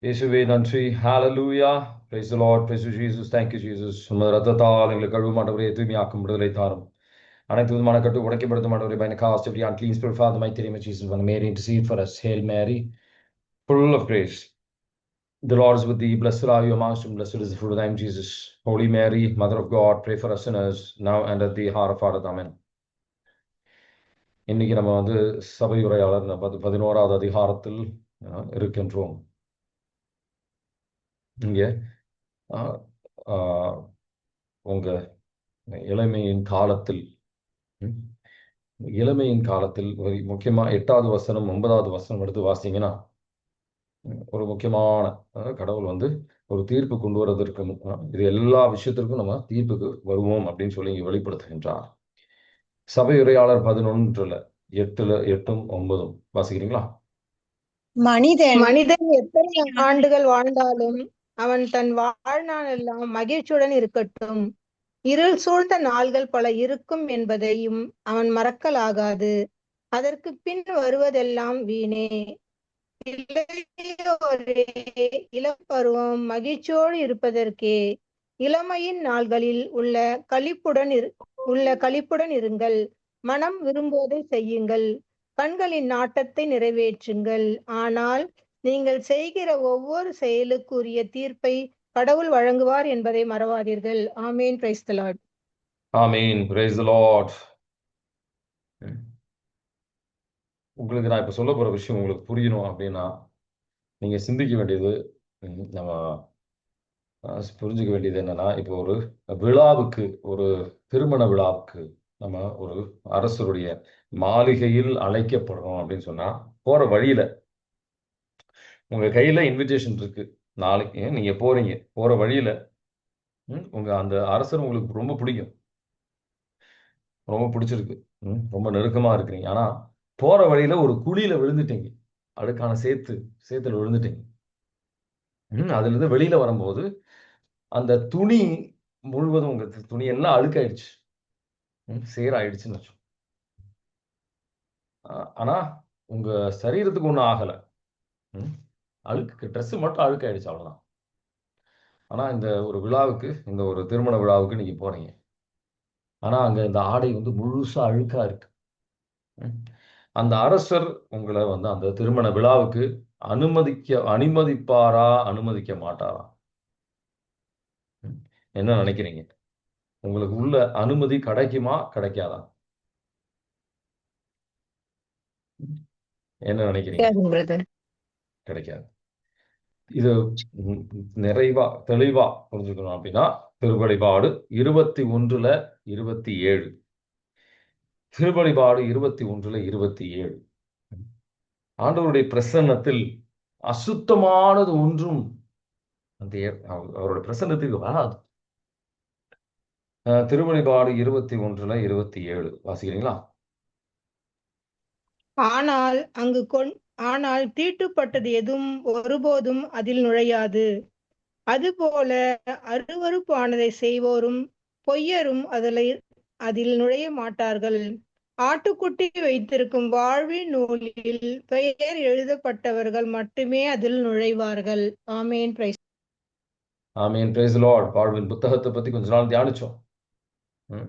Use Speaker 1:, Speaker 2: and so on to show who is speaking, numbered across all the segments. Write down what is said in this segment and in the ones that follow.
Speaker 1: இயேசுவே நன்றி. ஹalleluya. Praise the Lord. Praise you, Jesus. Thank you, Jesus. உமது ரத்தத்தால் எங்களை கழுவும் ஆண்டவரே, தூய்மையாக்கும் விடுதலை தாரும். அனைத்து விதமான கட்டு உடைக்கப்படுத்தும் ஆண்டவரே, by the cast of the unclean spirit, Father, mighty name of Jesus, when Mary intercede for us. Hail Mary, full of grace. The Lord is with thee. Blessed are you amongst women. Blessed is the fruit of thy womb, Jesus. Holy Mary, Mother of God, pray for us sinners, now and at the hour of our death. Amen. இன்னைக்கு நம்ம சபை உரையாளர் 11வது அதிகாரத்தில் இருக்கின்றோம். இங்கே ஆஹ், ஆஹ், உங்க இளமையின் காலத்தில் ம், இளமையின் காலத்தில் முக்கியமா 8வது வசனம் 9வது வசனம் எடுத்து வாசிங்கன்னா ஒரு முக்கியமான கடவுள் ஒரு தீர்ப்பு கொண்டு வருவதற்கு இது எல்லா விஷயத்திற்கும் நம்ம தீர்ப்புக்கு வருவோம் அப்படின்னு சொல்லி இங்க வெளிப்படுத்துகின்றார். சபை உரையாளர் 11ல 8ம் 9ம் வாசிக்கிறீங்களா?
Speaker 2: மனிதன் எத்தனை ஆண்டுகள் வாழ்ந்தாலும் அவன் தன் வாழ்நாளெல்லாம் மகிழ்ச்சியுடன் இருக்கட்டும். இருள் சூழ்ந்த நாள்கள் பல இருக்கும் என்பதையும் அவன் மறக்கலாகாது. அதற்கு பின் வருவதெல்லாம் வீணே. இளையோரே, இளம் பருவம் மகிழ்ச்சியோடு இருப்பதற்கே. இளமையின் நாள்களில் உள்ள களிப்புடன் இருங்கள். மனம் விரும்புவதை செய்யுங்கள். கண்களின் நாட்டத்தை நிறைவேற்றுங்கள். ஆனால் நீங்கள் செய்கிற ஒவ்வொரு செயலுக்குரிய தீர்ப்பை கடவுள் வழங்குவார் என்பதை மறவாதீர்கள். ஆமேன். Praise the lord.
Speaker 1: ஆமீன். Praise the lord. உங்களுக்கு நான் இப்ப சொல்ல போற விஷயம் உங்களுக்கு புரியணும் அப்படின்னா நீங்க சிந்திக்க வேண்டியது நம்ம புரிஞ்சுக்க வேண்டியது என்னன்னா, இப்போ ஒரு விழாவுக்கு, ஒரு திருமண விழாவுக்கு நம்ம ஒரு அரசருடைய மாளிகையில் அழைக்கப்படுறோம் அப்படின்னு சொன்னா, போற வழியில உங்க கையில இன்விடேஷன் இருக்கு. நாளைக்கு நீங்க போறீங்க, போற வழியில உங்க அந்த அரசர் உங்களுக்கு ரொம்ப பிடிக்கும், ரொம்ப பிடிச்சிருக்கு, ரொம்ப நெருக்கமா இருக்கிறீங்க. ஆனா போற வழியில ஒரு குழியில விழுந்துட்டீங்க, அதுக்கான சேத்துல விழுந்துட்டீங்க. அதுல இருந்து வெளியில வரும்போது அந்த துணி முழுவதும் உங்க துணி எல்லாம் அழுக்காயிடுச்சு, சேராயிடுச்சுன்னு வச்சோம். ஆனா உங்க சரீரத்துக்கு ஒன்றும் ஆகல, அழுக்கு ட்ரெஸ் மட்டும் அழுக்காயிடுச்சு, அவ்வளவுதான். ஆனா இந்த ஒரு விழாவுக்கு, இந்த ஒரு திருமண விழாவுக்கு நீங்க போறீங்க. ஆனா அங்க இந்த ஆடை முழுசா அழுக்கா இருக்கு. அந்த அரசர் உங்களை அந்த திருமண விழாவுக்கு அனுமதிப்பாரா, அனுமதிக்க மாட்டாரா? என்ன நினைக்கிறீங்க? உங்களுக்கு உள்ள அனுமதி கிடைக்குமா, கிடைக்காதா? என்ன நினைக்கிறீங்க? கிடைக்காது. இது நிறைவா தெளிவா புரிஞ்சுக்கணும் அப்படின்னா திருவழிபாடு 21:27, திருவழிபாடு 21:27, ஆண்டவருடைய பிரசன்னத்தில் அசுத்தமானது ஒன்றும் அவருடைய பிரசன்னத்துக்கு வராது. திருவழிபாடு 21:27 வாசிக்கிறீங்களா?
Speaker 2: ஆனால் தீட்டுப்பட்டது எதுவும் ஒருபோதும் அதில் நுழையாது. அதுபோல அருவருப்பானதை செய்வோரும் பொய்யரும் அதில் நுழைய மாட்டார்கள். ஆட்டுக்குட்டி வைத்திருக்கும் வாழ்வின் நூலில் பெயர் எழுதப்பட்டவர்கள் மட்டுமே அதில் நுழைவார்கள். ஆமேன். பிரைஸ்.
Speaker 1: ஆமீன். Praise the Lord. வாழ்வின் புத்தகத்தை பத்தி கொஞ்ச நாள் தியானிச்சோம்.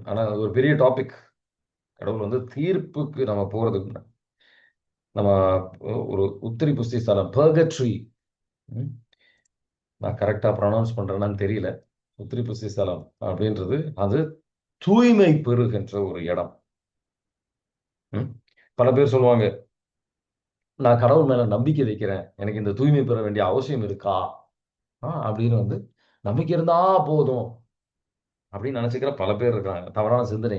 Speaker 1: ஆனா அது ஒரு பெரிய டாபிக். கடவுள் தீர்ப்புக்கு நம்ம போறதுக்கு நம்ம ஒரு உத்திரி புஸ்தி ஸ்தலம், பர்கட்ரி, நான் கரெக்டா ப்ரொனவுன்ஸ் பண்றேன்னு தெரியல. உத்திரி புஸ்தி ஸ்தலம் அப்படின்றது அது தூய்மை பெறுகின்ற ஒரு இடம். பல பேர் சொல்லுவாங்க, நான் கடவுள் மேல நம்பிக்கை வைக்கிறேன், எனக்கு இந்த தூய்மை பெற வேண்டிய அவசியம் இருக்கா அப்படின்னு நம்பிக்கை இருந்தா போதும் அப்படின்னு நினைச்சுக்கிற பல பேர் இருக்காங்க. தவறான சிந்தனை.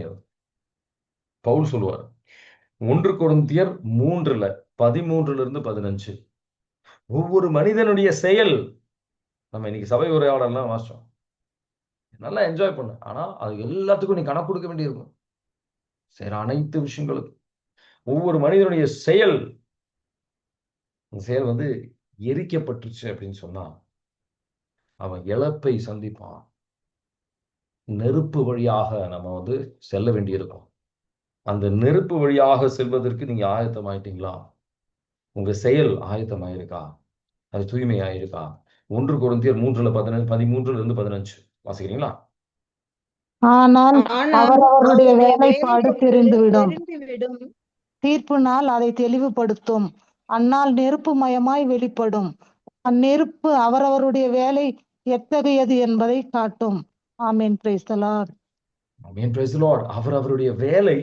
Speaker 1: பவுல் சொல்லுவார் 1 கொரிந்தியர் 3:13-15, ஒவ்வொரு மனிதனுடைய செயல். நம்ம இன்னைக்கு சபை உரையாடலாம் வாசிச்சோம், நல்லா என்ஜாய் பண்ண. ஆனா அது எல்லாத்துக்கும் நீ கணக்கு கொடுக்க வேண்டியிருக்கும். சரி, அனைத்து விஷயங்களுக்கும் ஒவ்வொரு மனிதனுடைய செயல் எரிக்கப்பட்டுச்சு அப்படின்னு சொன்னா அவன் இழப்பை சந்திப்பான். நெருப்பு வழியாக நம்ம செல்ல வேண்டியிருக்கும். அந்த நெருப்பு வழியாக செல்வதற்கு நீங்க ஆயத்தமாயிட்டீங்களா? உங்க செயல் ஆயத்தமாயிருக்கா? அது தூய்மையா இருக்கா? 1 கொரிந்தியர் 13:13 வாசிக்கிறீங்களா?
Speaker 3: ஆனால்
Speaker 2: ஆனால்
Speaker 3: அவரவருடைய
Speaker 2: அவருடைய
Speaker 3: வேலைப்பாடு
Speaker 2: வேலைப்பாடு
Speaker 3: தெரிந்துவிடும்.
Speaker 2: தெரிந்துவிடும்.
Speaker 3: தீர்ப்பு நாள் அதை தெளிவுபடுத்தும். அந்நாள் நெருப்பு மயமாய் வெளிப்படும். அந்நெருப்பு அவரவருடைய வேலை எத்தகையது என்பதை காட்டும். ஆமென். Praise the lord.
Speaker 1: ஆமென். Praise the lord. அவருடைய வேலை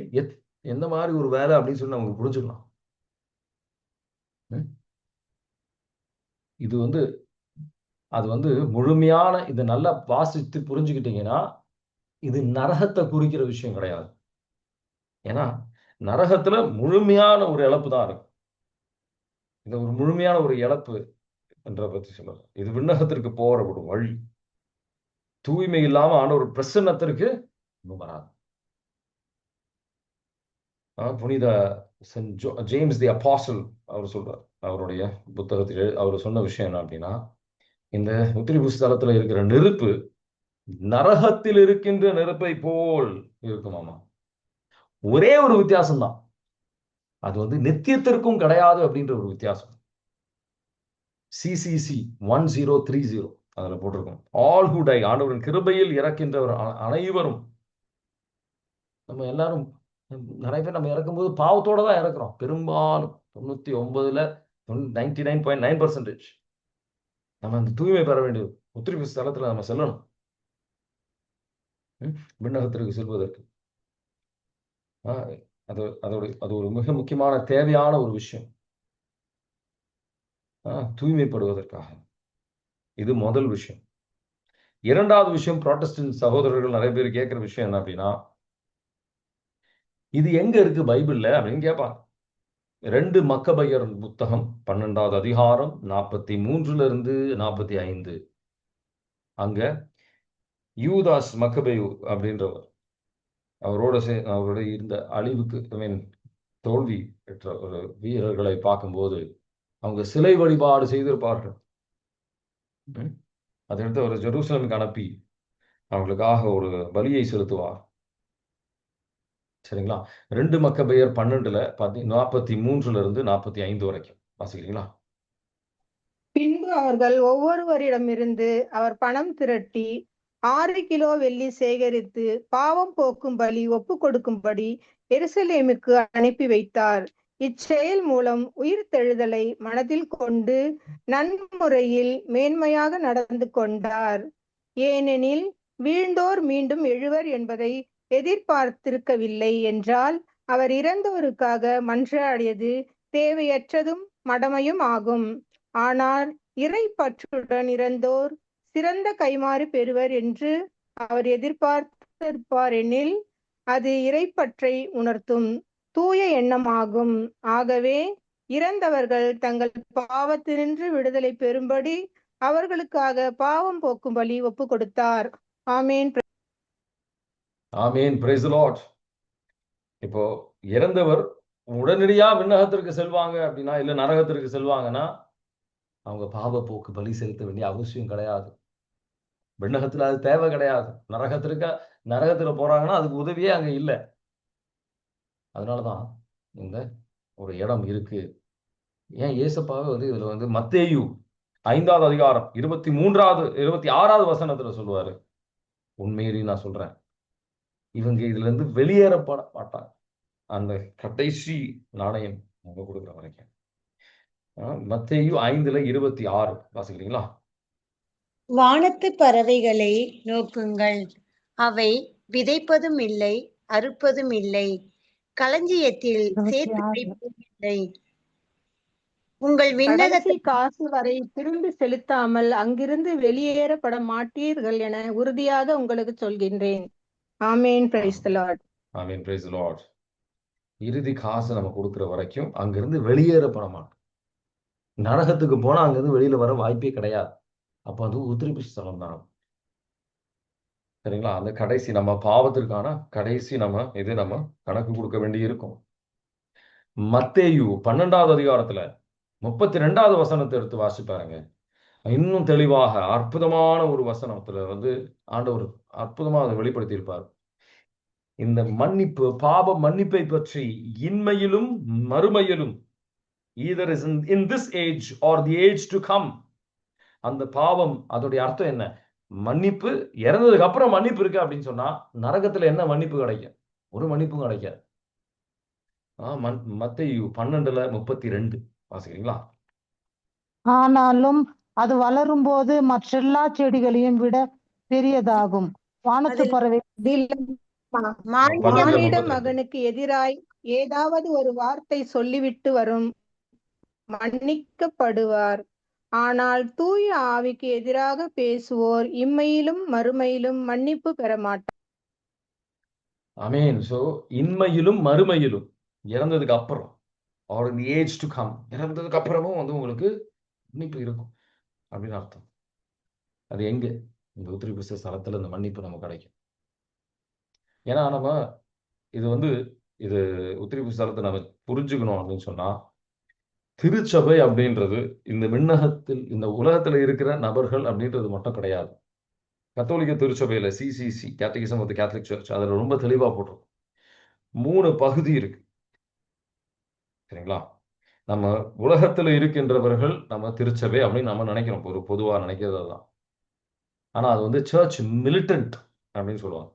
Speaker 1: எந்த மாதிரி ஒரு வேலை அப்படின்னு சொல்லி நமக்கு புரிஞ்சுக்கலாம். இது அது முழுமையான இதை நல்லா வாசித்து புரிஞ்சுக்கிட்டீங்கன்னா இது நரகத்தை குறிக்கிற விஷயம் கிடையாது. ஏன்னா நரகத்துல முழுமையான ஒரு இழப்பு தான் இருக்கும். இது ஒரு முழுமையான ஒரு இழப்பு என்ற பற்றி சொல்லுறது. இது விண்ணகத்திற்கு போற ஒரு வழி. தூய்மை இல்லாம ஆன ஒரு பிரசன்னத்திற்கு வராது. புனித ஜேம்ஸ் தி அப்பாஸ்டல் அவர் சொல்றார், அவருடைய புத்தகத்தில் அவர் சொன்ன விஷயம் என்ன அப்படின்னா, இந்த உத்திரிபு ஸ்தலத்துல இருக்கிற நெருப்பு நரகத்தில் இருக்கின்ற நெருப்பை போல் இருக்குமாமா. ஒரே ஒரு வித்தியாசம் தான், அது நித்தியத்திற்கும் கிடையாது அப்படின்ற ஒரு வித்தியாசம். சிசிசி 1030 அதுல போட்டிருக்கோம். ஆல் ஹூ டை, ஆண்டவரின் கிருபையில் இறக்கின்றவர் அனைவரும். நம்ம எல்லாரும் நிறைய பேர் நம்ம இறக்கும்போது பாவத்தோட தான் இறக்குறோம். பெரும்பாலும் 99.9% நம்ம அந்த தூய்மை பெற வேண்டியது உத்திரிப்பு ஸ்தலத்துல நம்ம செல்லணும் விண்ணகத்திற்கு செல்வதற்கு. அது ஒரு மிக முக்கியமான தேவையான ஒரு விஷயம், தூய்மைப்படுவதற்காக. இது முதல் விஷயம். இரண்டாவது விஷயம், புராட்டஸ்டன்ட் சகோதரர்கள் நிறைய பேர் கேட்கிற விஷயம் என்ன அப்படின்னா, இது எங்க இருக்கு பைபிள்ல அப்படின்னு கேட்பாங்க. 2 மக்கபயர் புத்தகம் 12வது அதிகாரம் 43-45. அங்க யூதாஸ் மக்கபேயு அப்படின்றவர் அவரோட இருந்த அழிவுக்கு தோல்வி பெற்ற ஒரு வீரர்களை பார்க்கும்போது அவங்க சிலை வழிபாடு செய்திருப்பார்கள். அதை எடுத்து அவர் ஜெருசலமுக்கு அனுப்பி அவங்களுக்காக ஒரு பலியை செலுத்துவார். சரிங்களா? 2 மக்கபேயர் 12ல 43-45 வரைக்கும் வாசிக்கிறீங்களா?
Speaker 2: பின்பு அவர்கள் ஒவ்வொருவரிடமிருந்து அவர் பணம் திரட்டி 6 கிலோ வெள்ளி சேகரித்து பாவம் போக்கும் பலி ஒப்பு கொடுக்கும்படி எருசலேமுக்கு அனுப்பி வைத்தார். இச்செயல் மூலம் உயிர்த்தெழுதலை மனதில் கொண்டு நன்முறையில் மேன்மையாக நடந்து கொண்டார். ஏனெனில் வீழ்ந்தோர் மீண்டும் எழுவர் என்பதை எதிர்பார்த்திருக்கவில்லை என்றால் அவர் இறந்தோருக்காக மன்றாடியது தேவையற்றதும் மடமையும் ஆகும். ஆனால் இறை பற்றுடன் இறந்தோர் சிறந்த கைமாறு பெறுவர் என்று அவர் எதிர்பார்த்திருப்பார் எனில் அது இறைப்பற்றை உணர்த்தும் தூய எண்ணமாகும். ஆகவே இறந்தவர்கள் தங்கள் பாவத்தினின்று விடுதலை பெறும்படி அவர்களுக்காக பாவம் போக்கும் பலி ஒப்பு கொடுத்தார். ஆமேன்.
Speaker 1: ஆமேன். Praise the lord. இப்போ இறந்தவர் உடனடியா விண்ணகத்திற்கு செல்வாங்க அப்படின்னா, இல்ல நரகத்திற்கு செல்வாங்கன்னா, அவங்க பாவ போக்கு பலி செலுத்த வேண்டிய அவசியம் கிடையாது. விண்ணகத்துல அது தேவை கிடையாது. நரகத்துல போறாங்கன்னா அதுக்கு உதவியே அங்க இல்லை. அதனாலதான் இந்த ஒரு இடம் இருக்கு. ஏன் ஏசப்பாவே இதுல மத்தேயு 5வது அதிகாரம் 26வது வசனத்துல சொல்லுவாரு, உண்மையிலேயே நான் சொல்றேன், இவங்க இதுல இருந்து வெளியேறப்பட மாட்டாங்க அந்த கடைசி நாணயம் அவங்க கொடுக்குற வரைக்கும். மத்தேயு 5:26 வாசிக்கிறீங்களா?
Speaker 4: வானத்து பறவைகளை நோக்குங்கள், அவை விதைப்பதும் இல்லை, அறுப்பதும் இல்லை, களஞ்சியத்தில் சேர்த்து வைப்பதும் இல்லை. உங்கள்
Speaker 2: கடைசி காசு வரை திரும்பி செலுத்தாமல் அங்கிருந்து வெளியேறப்பட மாட்டீர்கள் என உறுதியாக உங்களுக்கு சொல்கின்றேன். ஆமேன். Praise the lord.
Speaker 1: ஆமேன். Praise the lord. இறுதி காசு நம்ம கொடுக்கிற வரைக்கும் அங்கிருந்து வெளியேறப்பட மாட்டோம். நரகத்துக்கு போனா அங்கிருந்து வெளியில வர வாய்ப்பே கிடையாது. அப்ப அது உத்திரிப்பு ஸ்தலம் தான். சரிங்களா? அந்த கடைசி நம்ம பாவத்திற்கான கடைசி நம்ம கணக்கு கொடுக்க வேண்டி இருக்கும். மத்தேயு 12வது அதிகாரத்துல 32வது வசனத்தை எடுத்து வாசி பாருங்க. இன்னும் தெளிவாக அற்புதமான ஒரு வசனத்துல ஆண்டவர் அற்புதமா அதை வெளிப்படுத்தி இருப்பார். இந்த மன்னிப்பு, பாவ மன்னிப்பை பற்றி இன்மையிலும் மறுமையிலும், either is in this age or the age to come, அந்த பாவம் அதோடைய அர்த்தம் என்ன? மன்னிப்பு. இறந்ததுக்கு அப்புறம் மன்னிப்பு இருக்கு அப்படின்னு சொன்னா நரகத்துல என்ன மன்னிப்பு கிடைக்கும்? ஒரு மன்னிப்பும் கிடைக்காது. மத்தேயு 12:32 வாசிக்கிறீங்களா?
Speaker 3: ஆனாலும் அது வளரும்போது மற்றெல்லா செடிகளையும் விட பெரியதாகும். வானத்து
Speaker 4: அதில்
Speaker 3: பறவை
Speaker 4: மானிட
Speaker 2: 12:32
Speaker 1: 12:32.
Speaker 2: மகனுக்கு எதிராய் ஏதாவது ஒரு வார்த்தை சொல்லிவிட்டு வரும் மன்னிக்கப்படுவார். ஆனால் தூய ஆவிக்கு எதிராக பேசுவோர் இம்மையிலும் மறுமையிலும் மன்னிப்பு பெற மாட்டார்.
Speaker 1: ஆமென். சோ இன்மையிலும் மறுமையிலும், இறந்ததுக்கு அப்புறம், or in the age to come, இறந்ததுக்கு அப்புறமும் வந்து உங்களுக்கு மன்னிப்பு இருக்கும் அப்படின்னு அர்த்தம். அது எங்க? இந்த உத்திரிபிச ஸ்தலத்துல இந்த மன்னிப்பு நமக்கு கிடைக்கும். ஏன்னா நம்ம இது வந்து இது உத்திரிபிச ஸ்தலத்தை நம்ம புரிஞ்சுக்கணும் அப்படின்னு சொன்னா, திருச்சபை அப்படின்றது இந்த விண்ணகத்தில் இந்த உலகத்துல இருக்கிற நபர்கள் அப்படின்றது மட்டும் கிடையாது. கத்தோலிக்க திருச்சபையில CCC, catechism of the catholic church, அதுல ரொம்ப தெளிவா போட்டிருக்கும். 3 பகுதி இருக்கு. சரிங்களா? நம்ம உலகத்துல இருக்கின்றவர்கள் நம்ம திருச்சபை அப்படின்னு நம்ம நினைக்கிறோம். ஒரு பொதுவா நினைக்கிறது அதுதான். ஆனா அது வந்து சர்ச் மிலிட்டன்ட் அப்படின்னு சொல்லுவாங்க.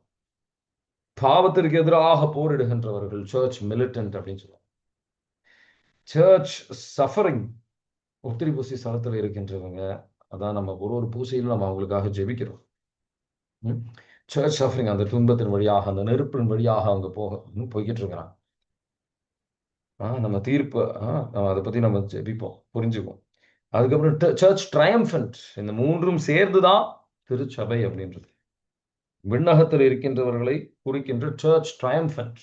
Speaker 1: பாவத்திற்கு எதிராக போரிடுகின்றவர்கள் சர்ச் மிலிட்டன்ட் அப்படின்னு சொல்லுவாங்க. சர்ச் சஃபரிங், உத்திரி பூசி ஸ்தலத்துல இருக்கின்றவங்க, அதான் நம்ம ஒரு பூசையிலும் நம்ம அவங்களுக்காக ஜெபிக்கிறோம். சர்ச் சஃபரிங், அந்த துன்பத்தின் வழியாக, அந்த நெருப்பின் வழியாக அவங்க போய்கிட்டு இருக்கிறாங்க. நம்ம தீர்ப்பு நம்ம அதை பத்தி நம்ம ஜெபிப்போம், புரிஞ்சுக்குவோம். அதுக்கப்புறம் சர்ச் ட்ரையம்ஃபன்ட், இந்த 3ம் சேர்ந்துதான் திருச்சபை அப்படின்றது. விண்ணகத்தில் இருக்கின்றவர்களை குறிக்கின்ற சர்ச் ட்ரையம்ஃபன்ட்.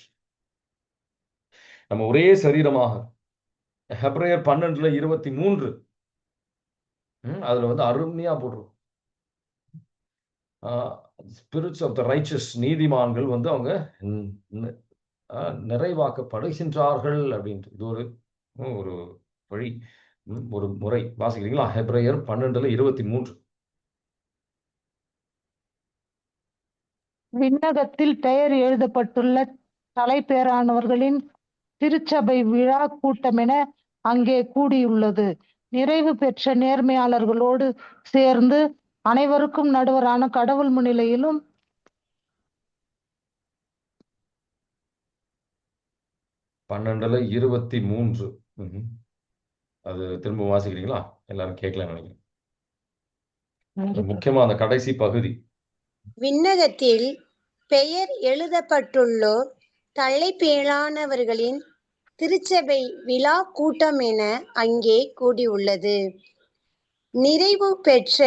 Speaker 1: நம்ம ஒரே சரீரமாக, ஹெப்ரேயர் 12:23 அதுல வந்து அருமையா போடுறோம். ஸ்பிரிட்ஸ் ஆஃப் த ரைச்சஸ், நீதிமான்கள் வந்து அவங்க நிறைவாக்கப்படுகின்றார்கள் அப்படின்ட்டு. இது ஒரு வழி, ஒரு முறை. வாசிக்கிறீங்களா? ஹெப்ரேயர் 12:23.
Speaker 3: விண்ணகத்தில் பெயர் எழுதப்பட்டுள்ள தலைப்பேரானவர்களின் திருச்சபை விழா கூட்டமென அங்கே கூடியுள்ளது. நிறைவு பெற்ற நேர்மையாளர்களோடு சேர்ந்து அனைவருக்கும் நடுவரான கடவுள் முன்னிலையிலும்
Speaker 1: 12:23. அது திரும்ப வாசிக்கிறீங்களா? எல்லாரும் கேட்கலாம் நினைக்கிறேன். முக்கியமா அந்த கடைசி பகுதி.
Speaker 4: விண்ணகத்தில் பெயர் எழுதப்பட்டுள்ளோர் தலைப்பேரானவர்களின் திருச்சபை விழா கூட்டம் என அங்கே கூடியுள்ளது. நிறைவு பெற்ற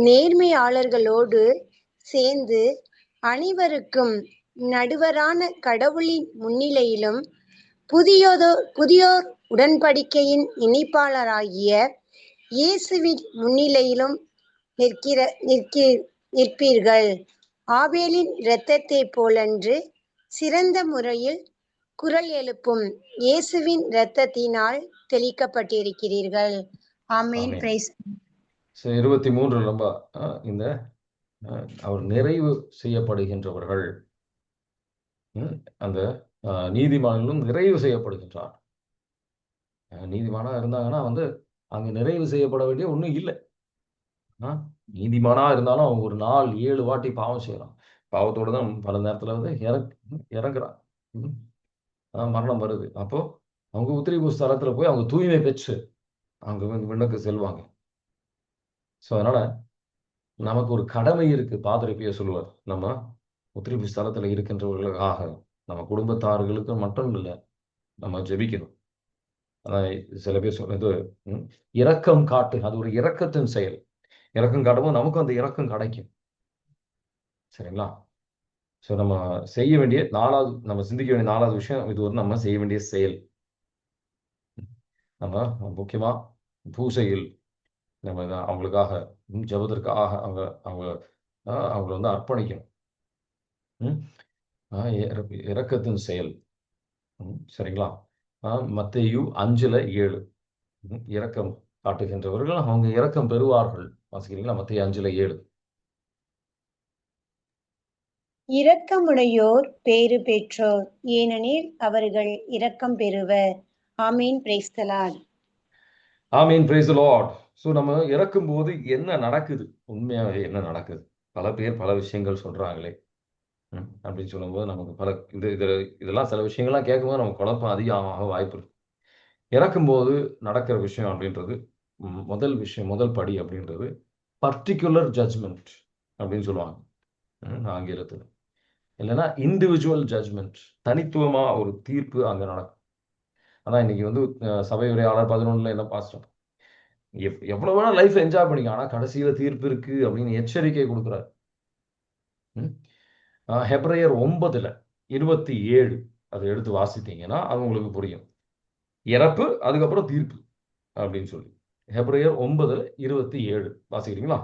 Speaker 4: நேர்மையாளர்களோடு சேர்ந்து அனைவருக்கும் நடுவரான கடவுளின் முன்னிலையிலும் புதியோர் உடன்படிக்கையின் இணைப்பாளராகிய இயேசுவின் முன்னிலையிலும் நிற்பீர்கள். ஆபேலின் இரத்தத்தை போலன்று சிறந்த முறையில் குரல் எழுப்பும் இயேசுவின் இரத்தத்தினால் தெளிக்கப்பட்டிருக்கிறீர்கள். ஆமென். பிரைஸ்
Speaker 1: 23 ரொம்ப இந்த அவர் நிறைவு செய்யப்படுகின்றவர்கள், அந்த நீதிமான்களும் நிறைவு செய்யப்படுகின்றார். நீதிமானா இருந்தாங்கன்னா வந்து அங்க நிறைவு செய்யப்பட வேண்டிய ஒண்ணும் இல்லை. நீதிமானா இருந்தாலும் அவங்க ஒரு 4-7 வாட்டி பாவம் செய்யலாம். பாவத்தோட தான் பல நேரத்துல வந்து இறங்குறான். மரணம் வருது. அப்போ அவங்க உத்திரிபூ ஸ்தலத்துல போய் அவங்க தூய்மை பெற்று அவங்க வந்து விண்ணுக்கு செல்வாங்க. ஸோ அதனால நமக்கு ஒரு கடமை இருக்கு. பாதிரிப்பைய சொல்லுவார், நம்ம உத்திரிபூ ஸ்தலத்துல இருக்கின்றவர்களுக்காக, நம்ம குடும்பத்தார்களுக்கு மட்டும் இல்லை, நம்ம ஜெபிக்கணும். அதான் சில பேர் சொல்றது இரக்கம் காட்டு, அது ஒரு இரக்கத்தின் செயல். இரக்கம் காட்டும்போது நமக்கும் அந்த இரக்கம் கிடைக்கும். சரிங்களா? ஸோ நம்ம செய்ய வேண்டிய நம்ம சிந்திக்க வேண்டிய 4வது விஷயம், இது ஒரு நம்ம செய்ய வேண்டிய செயல். நம்ம முக்கியமா பூசையில் நம்ம அவங்களுக்காக ஜெபத்திற்காக அவங்களை வந்து அர்ப்பணிக்கணும். இரக்கத்தின் செயல். சரிங்களா? மத்தேயு 5:7 இரக்கம் காட்டுகின்றவர்கள் அவங்க இரக்கம் பெறுவார்கள். வாசிக்கிறீங்களா? மத்தேயு 5:7.
Speaker 4: இரக்கமுடையோர் பேறு பெற்றோர், ஏனெனில் அவர்கள் இரக்கம் பெறுவர். ஆமீன். Praise the lord.
Speaker 1: ஆமீன். Praise the lord. ஸோ நம்ம இறக்கும்போது என்ன நடக்குது, உண்மையாகவே என்ன நடக்குது? பல பேர் பல விஷயங்கள் சொல்றாங்களே அப்படின்னு சொல்லும்போது நமக்கு பல இதெல்லாம் சில விஷயங்கள்லாம் கேட்கும்போது நமக்கு குழப்பம் அதிகமாக வாய்ப்பு இருக்கு. இறக்கும்போது நடக்கிற விஷயம் அப்படின்றது முதல் விஷயம், முதல் படி அப்படின்றது பர்டிகுலர் ஜட்ஜ்மெண்ட் அப்படின்னு சொல்லுவாங்க ஆங்கிலத்தில். இல்லைன்னா இண்டிவிஜுவல் ஜட்ஜ்மெண்ட், தனித்துவமா ஒரு தீர்ப்பு அங்க நடக்கும். அதான் இன்னைக்கு வந்து சபை உரையாளர் 11ல என்ன பாஸ்டர் எவ்வளவு வேணா லைஃப் என்ஜாய் பண்ணிக்க, ஆனா கடைசியில தீர்ப்பு இருக்கு அப்படின்னு எச்சரிக்கை கொடுக்குறாரு. ஹெப்ரேயர் 9:27 அதை எடுத்து வாசித்தீங்கன்னா அது உங்களுக்கு புரியும். இறப்பு அதுக்கப்புறம் தீர்ப்பு அப்படின்னு சொல்லி. ஹெப்ரேயர் 9:27 வாசிக்கிறீங்களா?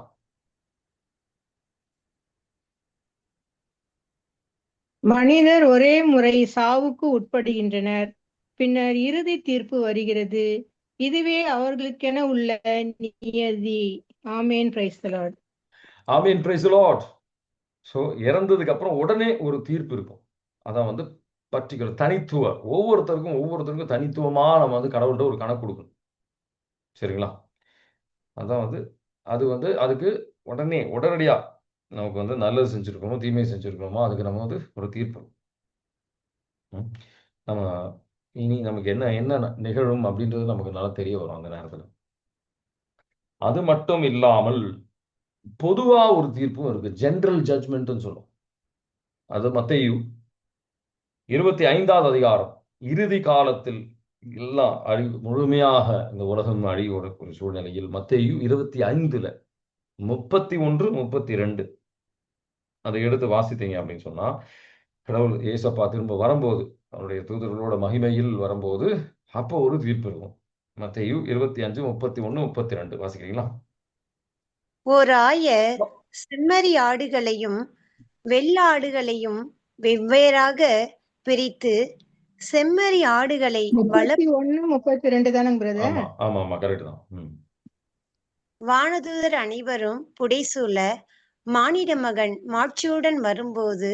Speaker 2: மனிதர் ஒரே முறை சாவுக்கு உட்படுகின்றனர், பின்னர் இறுதி தீர்ப்பு வருகிறது. இதுவே அவர்களுக்கென உள்ள நியதி. ஆமேன். Praise the lord.
Speaker 1: ஆமீன். Praise the lord. ஸோ இறந்ததுக்கு அப்புறம் உடனே ஒரு தீர்ப்பு இருக்கும். அதான் வந்து பர்டிகுலர் தனித்துவ, ஒவ்வொருத்தருக்கும் தனித்துவமா நம்ம வந்து கடவுள்கிட்ட ஒரு கணக்கு கொடுக்கணும். சரிங்களா? அதான் வந்து அது வந்து அதுக்கு உடனடியா நமக்கு வந்து நல்லது செஞ்சிருக்கோமோ தீமை செஞ்சிருக்கோமோ அதுக்கு நம்ம வந்து ஒரு தீர்ப்பு. நம்ம இனி நமக்கு என்ன என்ன நிகழும் அப்படின்றது நமக்கு நல்லா தெரிய வரும் அந்த நேரத்தில். அது மட்டும் இல்லாமல் பொதுவா ஒரு தீர்ப்பும் இருக்கு, ஜெனரல் ஜட்ஜ்மெண்ட்னு சொல்லும். அது மத்தேயு 25வது அதிகாரம். இறுதி காலத்தில் எல்லாம் முழுமையாக இந்த உலகம் அழிவோட ஒரு சூழ்நிலையில் மத்தேயு 25ல் 31, 32 அதை எடுத்து வாசித்தீங்க அப்படின்னு சொன்னா, கடவுள் ஏசப்பா திரும்ப வரும்போது அவருடைய தூதர்களோட மகிமையில் வரும்போது அப்போ ஒரு தீர்ப்பு இருக்கும். மத்தேயு 25, 31, 32 வாசிக்கிறீங்களா?
Speaker 4: ஓர் ஆயர் செம்மறி ஆடுகளையும் வெள்ளாடுகளையும் வெவ்வேறாக பிரித்து செம்மறி ஆடுகளை
Speaker 2: 31, 32 தானங்க பிரதர்?
Speaker 1: ஆமா கரெக்ட் தான்.
Speaker 4: வானதூதர் அனைவரும் புடைசூழ மானிட மகன் மாட்சியுடன் வரும்போது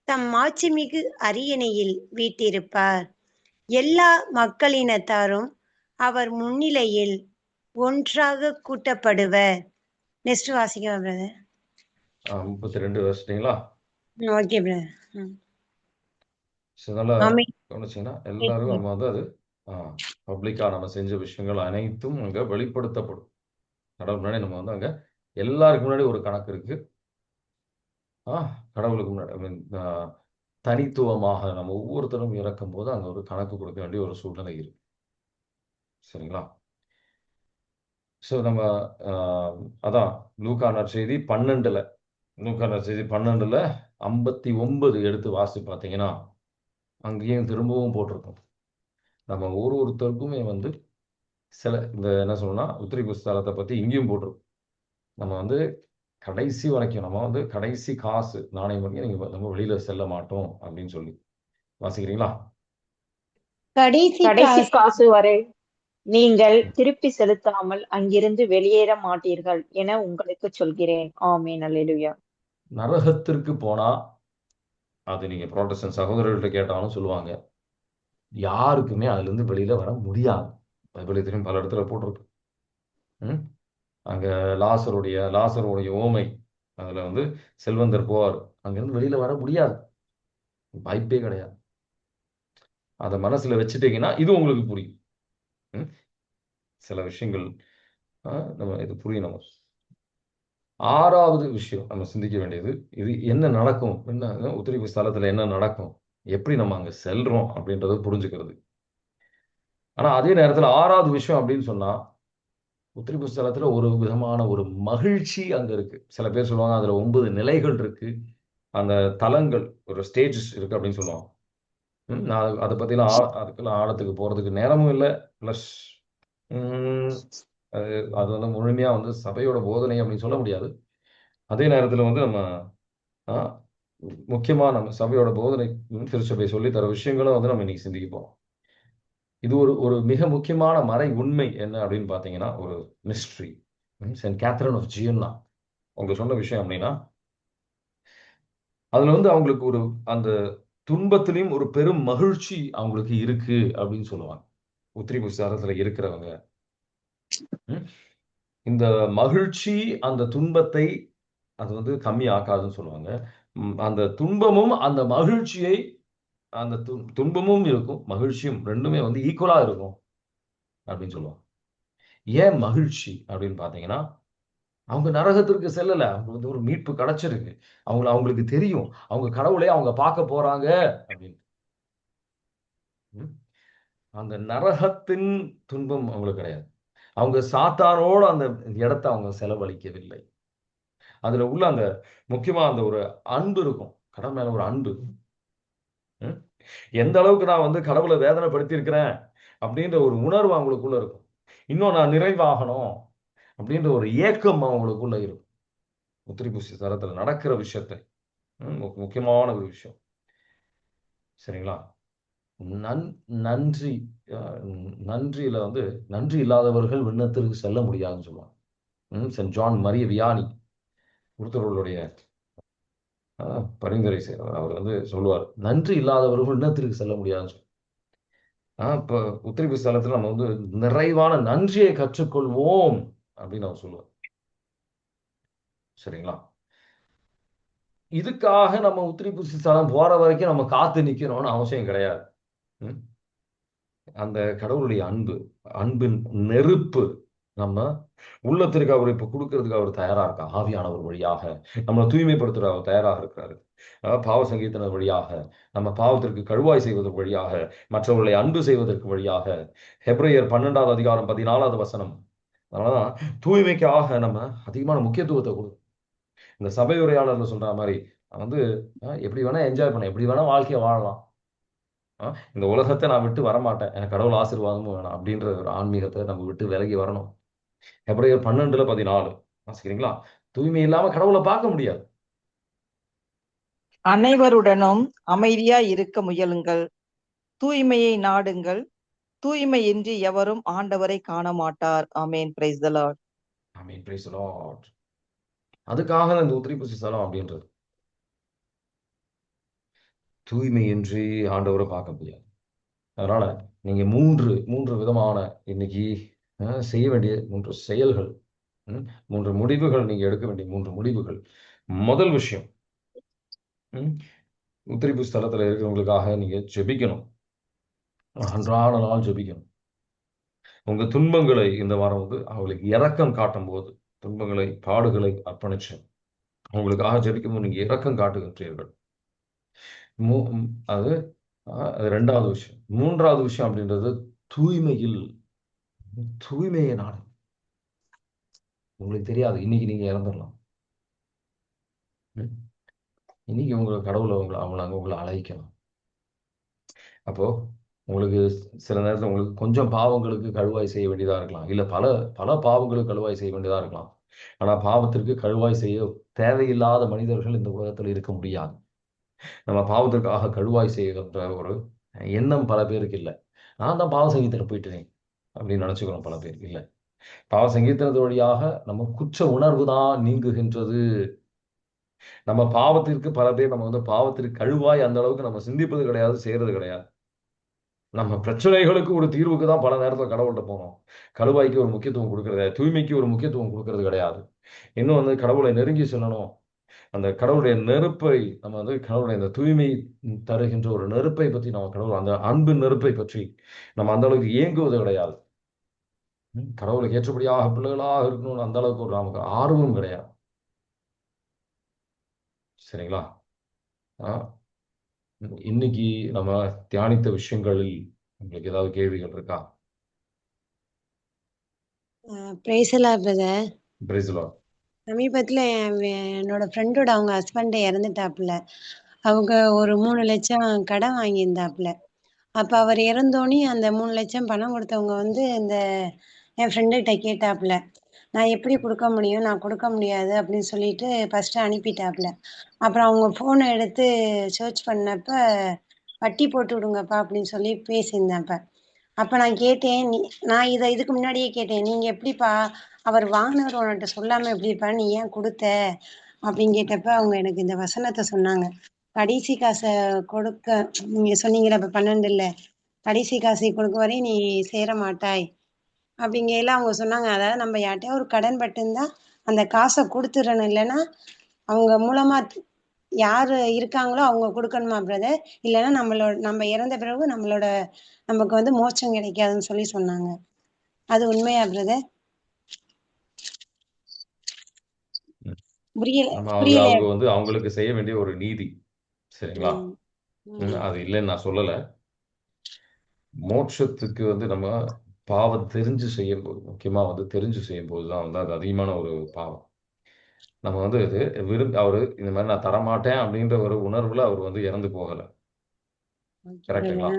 Speaker 4: தம் மாட்சிமிகு அரியணையில் வீற்றிருப்பார். எல்லா மக்களினத்தாரும் அவர் முன்னிலையில் ஒன்றாக கூட்டப்படுவர். நெக்ஸ்ட் வாசிக்க பிரதர்.
Speaker 1: 32 வருஷங்களா?
Speaker 4: Okay brother.
Speaker 1: நல்லா
Speaker 4: ஆமென்.
Speaker 1: கவனிச்சீங்கன்னா எல்லாரும் நம்ம வந்து அது பப்ளிக்கா நம்ம செஞ்ச விஷயங்கள் அனைத்தும் அங்க வெளிப்படுத்தப்படும். கடவுள் முன்னாடி நம்ம வந்து அங்க எல்லாருக்கு முன்னாடி ஒரு கணக்கு இருக்கு. கடவுளுக்கு முன்னாடி தனித்துவமாக நம்ம ஒவ்வொருத்தரும் இறக்கும் போது அங்க ஒரு கணக்கு கொடுக்க வேண்டிய ஒரு சூழ்நிலை இருக்கு. சரிங்களா? ஸோ நம்ம அதான் லூக்கா நற்செய்தி 12ல் 59 எடுத்து வாசி பார்த்தீங்கன்னா அங்கேயும் திரும்பவும் போட்டிருக்கோம். நம்ம ஒருத்தருக்குமே வந்து சில இந்த என்ன சொல்லணும்னா உத்திரி புஸ்தகத்தை பற்றி இங்கேயும் போட்டிருக்கோம். நம்ம வந்து கடைசி வரைக்கும் நம்ம வந்து கடைசி காசு நாணயம் வரைக்கும் நம்ம வெளியில செல்ல மாட்டோம் அப்படின்னு சொல்லி வாசிக்கிறீங்களா?
Speaker 5: கடைசி காசு வரை நீங்கள் திருப்பி செலுத்தாமல் அங்கிருந்து வெளியேற மாட்டீர்கள் என உங்களுக்கு சொல்கிறேன். ஆமென். அல்லேலூயா.
Speaker 1: நரகத்திற்கு போனா அது நீங்க புரோட்டஸ்டன்ட் சகோதரர்கள்ட்ட கேட்டாலும் சொல்லுவாங்க, யாருக்குமே அதுல இருந்து வெளியில வர முடியாது. பைபிள் பல இடத்துல போட்டிருக்கு. அங்க லாசருடைய ஓமை அதுல வந்து செல்வந்தர் போவார், அங்கிருந்து வெளியில வர முடியாது, வாய்ப்பே கிடையாது. அதை மனசுல வச்சுட்டீங்கன்னா இது உங்களுக்கு புரியும். சில விஷயங்கள் நம்ம இது புரியும். நம்ம 6வது விஷயம் நம்ம சிந்திக்க வேண்டியது, இது என்ன நடக்கும், என்ன உத்திரிப்பு ஸ்தலத்துல என்ன நடக்கும், எப்படி நம்ம அங்க செல்றோம் அப்படின்றத புரிஞ்சுக்கிறது. ஆனா அதே நேரத்துல 6வது விஷயம் அப்படின்னு சொன்னா உத்திரிப்பு ஸ்தலத்துல ஒரு விதமான ஒரு மகிழ்ச்சி அங்க இருக்கு. சில பேர் சொல்லுவாங்க அதுல 9 நிலைகள் இருக்கு, அந்த தலங்கள் ஒரு ஸ்டேஜஸ் இருக்கு அப்படின்னு சொல்லுவாங்க. நான் அதை பத்திலாம் அதுக்கெல்லாம் ஆழத்துக்கு போறதுக்கு நேரமும் இல்லை. பிளஸ் அது வந்து முழுமையா வந்து சபையோட போதனை அப்படின்னு சொல்ல முடியாது. அதே நேரத்துல வந்து நம்ம முக்கியமா நம்ம சபையோட போதனை திருச்சபை சொல்லி தர விஷயங்களும் வந்து நம்ம இன்னைக்கு சிந்திக்க போறோம். இது ஒரு மிக முக்கியமான மறை உண்மை என்ன அப்படின்னு பாத்தீங்கன்னா ஒரு மிஸ்ட்ரி. செயின்ட் கேத்தரின் ஆஃப் ஜியன்னா அவங்க சொன்ன விஷயம் அப்படின்னா அதுல வந்து அவங்களுக்கு ஒரு அந்த துன்பத்திலையும் ஒரு பெரும் மகிழ்ச்சி அவங்களுக்கு இருக்கு அப்படின்னு சொல்லுவாங்க. உத்திரி புஸ்தகத்துல இருக்கிறவங்க இந்த மகிழ்ச்சி அந்த துன்பத்தை அது வந்து கம்மி ஆக்காதுன்னு சொல்லுவாங்க. அந்த துன்பமும் அந்த மகிழ்ச்சியை அந்த துன்பமும் இருக்கும், மகிழ்ச்சியும் ரெண்டுமே வந்து ஈக்குவலா இருக்கும் அப்படின்னு சொல்லுவாங்க. ஏன் மகிழ்ச்சி அப்படின்னு பாத்தீங்கன்னா, அவங்க நரகத்திற்கு செல்லல. அவங்க வந்து ஒரு மீட்பு கிடைச்சிருக்கு. அவங்களுக்கு தெரியும். அவங்க கடவுளை அவங்க பார்க்க போறாங்க அப்படின்னு. ம். அந்த நரகத்தின் துன்பம் அவங்களுக்கு கிடையாது. அவங்க சாத்தானோட அந்த இடத்தை அவங்க செலவழிக்கவில்லை. அதுல உள்ள அந்த முக்கியமா அந்த ஒரு அன்பு இருக்கும். கடவுள் மேல ஒரு அன்பு. ம். எந்த அளவுக்கு நான் வந்து கடவுளை வேதனைப்படுத்தி இருக்கிறேன் அப்படின்ற ஒரு உணர்வு அவங்களுக்குள்ள இருக்கும். இன்னும் நான் நிறைவாகணும் அப்படின்ற ஒரு ஏக்கம் அவங்களுக்குள்ள இருக்கும். உத்திரிபூசி தரத்துல நடக்கிற விஷயத்தை முக்கியமான ஒரு விஷயம். சரிங்களா? நன் நன்றி நன்றியில வந்து நன்றி இல்லாதவர்கள் விண்ணத்திற்கு செல்ல முடியாதுன்னு சொல்லுவாங்க. சென்ட் ஜான் மரிய வியானி ஒருத்தர்களுடைய பரிந்துரை செய்கிறவர். அவர் வந்து சொல்லுவார், நன்றி இல்லாதவர்கள் விண்ணத்திற்கு செல்ல முடியாதுன்னு சொல்லி. இப்ப உத்திரிபு ஸ்தலத்துல நம்ம வந்து நிறைவான நன்றியை கற்றுக்கொள்வோம் அப்படின்னு அவர் சொல்லுவார். சரிங்களா? இதுக்காக நம்ம உத்திரிபூசி ஸ்தலம் போற வரைக்கும் நம்ம காத்து நிக்கணும்னு அவசியம் கிடையாது. அந்த கடவுளுடைய அன்பின் நெருப்பு நம்ம உள்ளத்திற்கு அவர் இப்ப கொடுக்கறதுக்கு அவர் தயாரா இருக்கா. ஆவியானவர் வழியாக நம்மளை தூய்மைப்படுத்துற அவர் தயாராக இருக்கிறாரு. பாவ சங்கீதத்தினர் வழியாக, நம்ம பாவத்திற்கு கழுவாய் செய்வதற்கு வழியாக, மற்றவர்களை அன்பு செய்வதற்கு வழியாக. ஹெப்ரேயர் 12வது அதிகாரம் 14வது வசனம். அதனாலதான் தூய்மைக்காக நம்ம அதிகமான முக்கியத்துவத்தை கொடுக்கும். இந்த சபை உரையாளர்ல சொல்ற மாதிரி வந்து எப்படி வேணா என்ஜாய் பண்ண, எப்படி வேணா வாழ்க்கையை வாழலாம். இந்த உலகத்தை நான் விட்டு வரமாட்டேன், எனக்கு கடவுள் ஆசீர்வாதமும் வேணாம் அப்படின்ற ஒரு ஆன்மீகத்தை நம்ம விட்டு விலகி வரணும். ஹெப்ரேயர் 12:14 வாசிக்கிறீங்களா? தூய்மை இல்லாம கடவுளை பார்க்க முடியாது.
Speaker 6: அனைவருடனும் அமைதியா இருக்க முயலுங்கள், தூய்மையை நாடுங்கள், தூய்மையின்றி எவரும் ஆண்டவரை காண மாட்டார். ஆமேன். Praise the lord.
Speaker 1: ஆமீன். Praise the lord. அதுக்காக இந்த உத்திரிபூசி ஸ்தலம் அப்படின்றது. தூய்மையின்றி ஆண்டவரை பார்க்க முடியாது. அதனால நீங்க மூன்று விதமான இன்னைக்கு செய்ய வேண்டிய 3 செயல்கள், 3 முடிவுகள், நீங்க எடுக்க வேண்டிய 3 முடிவுகள். முதல் விஷயம், உத்திரிபூசி ஸ்தலத்துல இருக்கிறவங்களுக்காக நீங்க ஜெபிக்கணும். அன்றாட நாள் ஜெபிக்கணும். உங்க துன்பங்களை இந்த வாரம் வந்து அவங்களுக்கு இரக்கம் காட்டும் போது, துன்பங்களை பாடுகளை அர்ப்பணிச்சு அவங்களுக்காக ஜெபிக்கும் போது நீங்க இரக்கம் காட்டுகின்றீர்கள். அது 2வது விஷயம். 3வது விஷயம் அப்படின்றது தூய்மையை நாடு. உங்களுக்கு தெரியாது, இன்னைக்கு நீங்க இறந்துடலாம். இன்னைக்கு உங்க கடவுளை உங்களை அழைக்கலாம். அப்போ உங்களுக்கு சில நேரத்தில் உங்களுக்கு கொஞ்சம் பாவங்களுக்கு கழுவாய் செய்ய வேண்டியதா இருக்கலாம், இல்ல பல பல பாவங்களுக்கு கழுவாய் செய்ய வேண்டியதா இருக்கலாம். ஆனா பாவத்திற்கு கழுவாய் செய்ய தேவையில்லாத மனிதர்கள் இந்த உலகத்தில் இருக்க முடியாது. நம்ம பாவத்திற்காக கழுவாய் செய்கின்ற ஒரு எண்ணம் பல பேருக்கு இல்லை. நான் தான் பாவ சங்கீதத்தில் போயிட்டேன் அப்படின்னு நினைச்சுக்கிறோம் பல பேருக்கு. இல்லை, பாவ சங்கீதத்தின் வழியாக நம்ம குற்ற உணர்வு தான் நீங்குகின்றது. நம்ம பாவத்திற்கு பல பேர் நம்ம வந்து பாவத்திற்கு கழுவாய் அந்த அளவுக்கு நம்ம சிந்திப்பது கிடையாது, செய்யறது கிடையாது. நம்ம பிரச்சனைகளுக்கு ஒரு தீர்வுக்கு தான் பல நேரத்தில் கடவுள்கிட்ட போனோம். கழுவாய்க்கு ஒரு முக்கியத்துவம் கொடுக்கறது, தூய்மைக்கு ஒரு முக்கியத்துவம் கொடுக்கறது கிடையாது. இன்னும் வந்து கடவுளை நெருங்கி செல்லணும். அந்த கடவுளுடைய நெருப்பை நம்ம வந்து கடவுளுடைய இந்த தூய்மை தருகின்ற ஒரு நெருப்பை பற்றி நம்ம கடவுள் அந்த அன்பு நெருப்பை பற்றி நம்ம அந்த அளவுக்கு இயங்குவது கிடையாது. கடவுளுக்கு ஏற்றபடியாக பிள்ளைகளாக இருக்கணும்னு அந்த அளவுக்கு ஒரு நமக்கு ஆர்வம் கிடையாது. சரிங்களா? இன்னைக்கு நம்ம தியானித்த விஷயங்களில் உங்களுக்கு ஏதாவது கேள்விகள் இருக்கா?
Speaker 4: சமீபத்துல என்னோட ஃப்ரெண்டோட அவங்க ஹஸ்பண்ட் இறந்துட்டாப்புல. அவங்க ஒரு 3 லட்சம் கடன் வாங்கியிருந்தாப்புல. அப்ப அவர் இறந்தோடனே அந்த 3 லட்சம் பணம் கொடுத்தவங்க வந்து இந்த என் ஃப்ரெண்டுகிட்ட கேட்டாப்புல, நான் எப்படி கொடுக்க முடியும், நான் கொடுக்க முடியாது அப்படின்னு சொல்லிட்டு ஃபர்ஸ்ட் அனுப்பிட்டாப்புல. அப்புறம் அவங்க ஃபோனை எடுத்து சர்ச் பண்ணப்ப வட்டி போட்டு விடுங்கப்பா அப்படின்னு சொல்லி பேசியிருந்தேன்ப்ப. அப்ப நான் கேட்டேன், நான் இதுக்கு முன்னாடியே கேட்டேன், நீங்க எப்படிப்பா அவர் வாங்கினவர் உன்கிட்ட சொல்லாம எப்படிப்பா நீ ஏன் கொடுத்த அப்படின்னு கேட்டப்ப அவங்க எனக்கு இந்த வசனத்தை சொன்னாங்க. கடைசி காசை கொடுக்க, நீங்க சொன்னீங்கல்ல இப்ப 12 கடைசி காசை கொடுக்க வரை நீ சேர மாட்டாய் அப்படிங்கையில அவங்க சொன்னாங்க, அதாவது நம்ம யார்கிட்டயா ஒரு கடன் பட்டிருந்தா அந்த காசை கொடுத்துடணும், இல்லைன்னா அவங்க மூலமா யாரு இருக்காங்களோ அவங்க கொடுக்கணுமா பிரதர், இல்லைன்னா நம்ம இறந்த பிறகு நமக்கு வந்து மோட்சம் கிடைக்காதுன்னு சொல்லி சொன்னாங்க. அது உண்மையா பிரதர்? புரியல புரியல.
Speaker 1: அவங்க வந்து அவங்களுக்கு செய்ய வேண்டிய ஒரு நீதி. சரிங்களா? அது இல்லைன்னு நான் சொல்லல. மோட்சத்துக்கு வந்து நம்ம பாவம் தெரிஞ்சு செய்யும் போது, முக்கியமா வந்து தெரிஞ்சு செய்யும் போதுதான் வந்து அது அதிகமான ஒரு பாவம். நம்ம வந்து இது அவரு இந்த மாதிரி நான் தரமாட்டேன் அப்படின்ற ஒரு உணர்வுல அவர் வந்து இறந்து போகல. கரெக்டுங்களா?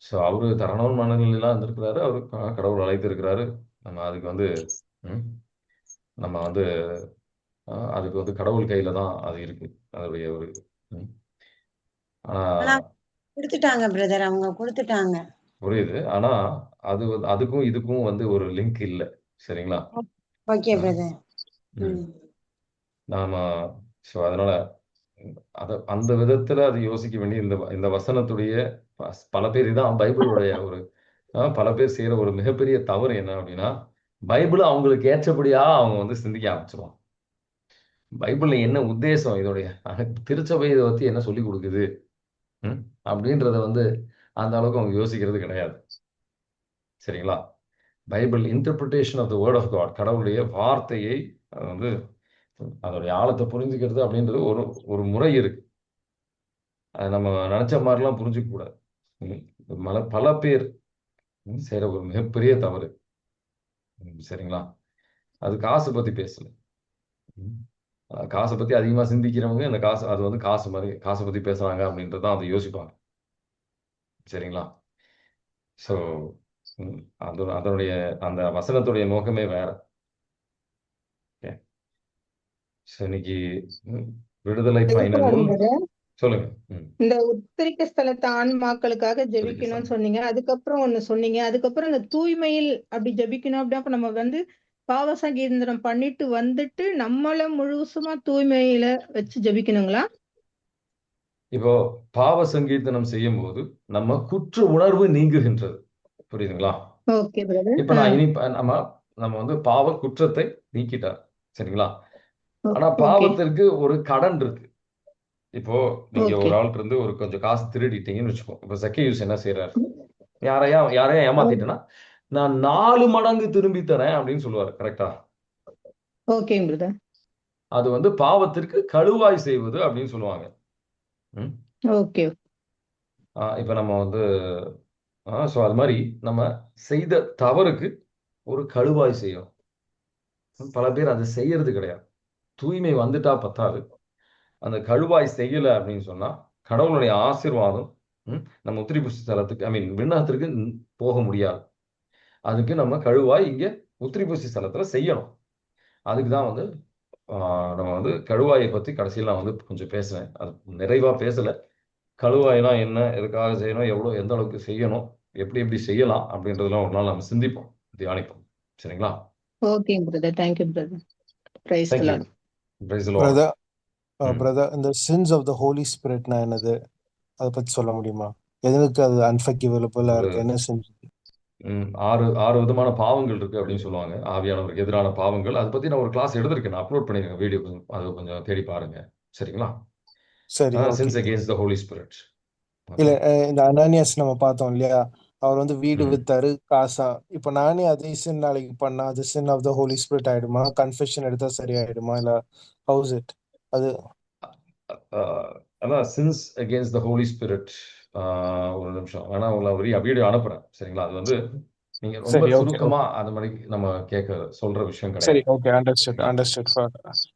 Speaker 1: ஸோ அவரு தரணும்னு மனநிலையெல்லாம் இருந்திருக்கிறாரு. அவரு கடவுள் அழைத்திருக்கிறாரு. நம்ம அதுக்கு வந்து நம்ம வந்து அதுக்கு வந்து கடவுள் கையில தான் அது இருக்கு. அதோடைய ஒரு
Speaker 4: ஆனா கொடுத்துட்டாங்க பிரதர், அவங்க கொடுத்துட்டாங்க.
Speaker 1: புரியுது. ஆனா அது அதுக்கும் இதுக்கும் வந்து ஒரு லிங்க் இல்ல. சரிங்களா?
Speaker 4: Okay brother.
Speaker 1: நாம ஸோ அதனால அந்த விதத்துல அது யோசிக்க வேண்டிய இந்த வசனத்துடைய பல பேர் இதான் பைபிளுடைய ஒரு பல பேர் செய்யற ஒரு மிகப்பெரிய தவறு என்ன அப்படின்னா, பைபிள் அவங்களுக்கு ஏற்றபடியா அவங்க வந்து சிந்திக்க ஆரம்பிச்சிருவாங்க. பைபிள்ல என்ன உத்தேசம், இதோடைய திருச்சபை இதை பத்தி என்ன சொல்லி கொடுக்குது அப்படின்றத வந்து அந்த அளவுக்கு அவங்க யோசிக்கிறது கிடையாது. சரிங்களா? Bible interpretation of the word of God, கடவுளுடைய வார்த்தையை வந்து அதோடைய ஆழத்தை புரிஞ்சுக்கிறது அப்படின்றது ஒரு முறை இருக்கு. அதை நம்ம நினைச்ச மாதிரிலாம் புரிஞ்சுக்க கூடாது. பல பேர் செய்யற ஒரு மிகப்பெரிய தவறு. சரிங்களா? அது காசு பத்தி பேசல. காசை பத்தி அதிகமா சிந்திக்கிறவங்க இந்த காசு, அது வந்து காசு மாதிரி காசை பத்தி பேசுறாங்க அப்படின்றதான் அதை யோசிப்பாங்க. சரிங்களா? ஸோ அதனுடைய அந்த வசனத்துடைய நோக்கமே வேற. இன்னைக்கு விடுதலை பயண நூல் சொல்லுங்க.
Speaker 2: இந்த உத்திரிக்க ஸ்தலத்து ஆன்மாக்களுக்காக ஜெபிக்கணும்னு சொன்னீங்க. அதுக்கப்புறம் ஒண்ணு சொன்னீங்க. அதுக்கப்புறம் இந்த தூய்மையில் அப்படி ஜெபிக்கணும் அப்படின்னா அப்ப நம்ம வந்து பாவ சங்கீதனம் பண்ணிட்டு வந்துட்டு நம்மள முழுசுமா தூய்மையில வச்சு ஜெபிக்கணுங்களா?
Speaker 1: இப்போ பாவ சங்கீர்த்தனம் செய்யும் போது நம்ம குற்ற உணர்வு நீங்குகின்றது. புரியுதுங்களா?
Speaker 2: Okay brother.
Speaker 1: இப்ப நான் இனி நம்ம வந்து பாவ குற்றத்தை நீக்கிட்டார். சரிங்களா? ஆனா பாவத்திற்கு ஒரு கடன் இருக்கு. இப்போ நீங்க ஒரு ஆள்கிட்ட இருந்து ஒரு கொஞ்சம் காசு திருடிட்டீங்கன்னு வச்சுக்கோ. இப்ப சக்கேயுஸ் என்ன செய்யறாரு? யாரையா ஏமாத்திட்டேன்னா நான் 4 மடங்கு திரும்பி தரேன் அப்படின்னு சொல்லுவாரு. கரெக்டா?
Speaker 2: Okay brother.
Speaker 1: அது வந்து பாவத்திற்கு கழுவாய் செய்வது அப்படின்னு சொல்லுவாங்க.
Speaker 2: ஓகே.
Speaker 1: இப்ப நம்ம வந்து ஸோ அது மாதிரி நம்ம செய்த தவறுக்கு ஒரு கழுவாய் செய்யணும். பல பேர் அதை செய்யறது கிடையாது. தூய்மை வந்துட்டா பத்தாது, அந்த கழுவாய் செய்யல அப்படின்னு சொன்னா கடவுளுடைய ஆசீர்வாதம் நம்ம உத்திரிபுஷ்டி ஸ்தலத்துக்கு விண்ணகத்திற்கு போக முடியாது. அதுக்கு நம்ம கழுவாய் இங்க உத்திரிபுஷ்டி ஸ்தலத்துல செய்யணும். அதுக்கு தான் வந்து நம்ம வந்து கழுவாயை பத்தி கடைசியில் நான் வந்து கொஞ்சம் பேசுறேன். அது நிறைவா பேசல. கழுவாய்னா என்ன, எதுக்காக செய்யணும், எவ்வளவு எந்த அளவுக்கு செய்யணும், எப்படி எப்படி செய்யலாம் அப்படின்றதெல்லாம் ஒரு நாள் நம்ம சிந்திப்போம், தியானிப்போம். சரிங்களா?
Speaker 2: Okay brother. Thank you brother. Praise the Lord.
Speaker 1: Praise the Lord.
Speaker 7: Brother இந்த sins of the Holy Spirit னா என்னது, அதை பத்தி சொல்ல முடியுமா? எதற்கு அது அன்ஃபர்கிவபிளா இருக்கு? என்ன செஞ்சு
Speaker 1: 6 விதமான பாவங்கள் இருக்கு அப்படின்னு சொல்லுவாங்க. ஆவியானவருக்கு எதிரான பாவங்கள். அதை பத்தி நான் ஒரு கிளாஸ் எடுத்திருக்கேன். நான் அப்லோட் பண்ணிருக்கேன் வீடியோ. அதை கொஞ்சம் தேடி பாருங்க. சரிங்களா?
Speaker 7: சரி.
Speaker 1: Sins against the Holy Spirit.
Speaker 7: இல்ல இந்த அனானியாஸ் நம்ம பார்த்தோம் இல்லையா, அவர் வந்து வீடு வித்தாரு காசா. இப்ப நானே அதே சின் நாளைக்கு பண்ணா அது sin of the Holy Spirit ஆயிடுமா? கன்ஃபெஷன் எடுத்தா சரியாயிடுமா? இல்ல ஹவுஸ் இட்? அது
Speaker 1: அதான் sins against the Holy Spirit. ஒரு நிமிஷம் வேணா உங்களை வீடியோ அனுப்புறேன். சரிங்களா? அது வந்து நீங்க ரொம்ப சுருக்கமா அந்த மாதிரி நம்ம சொல்ற விஷயம் கிடையாது.
Speaker 7: சரி, ஓகே, அண்டர்ஸ்டுட்.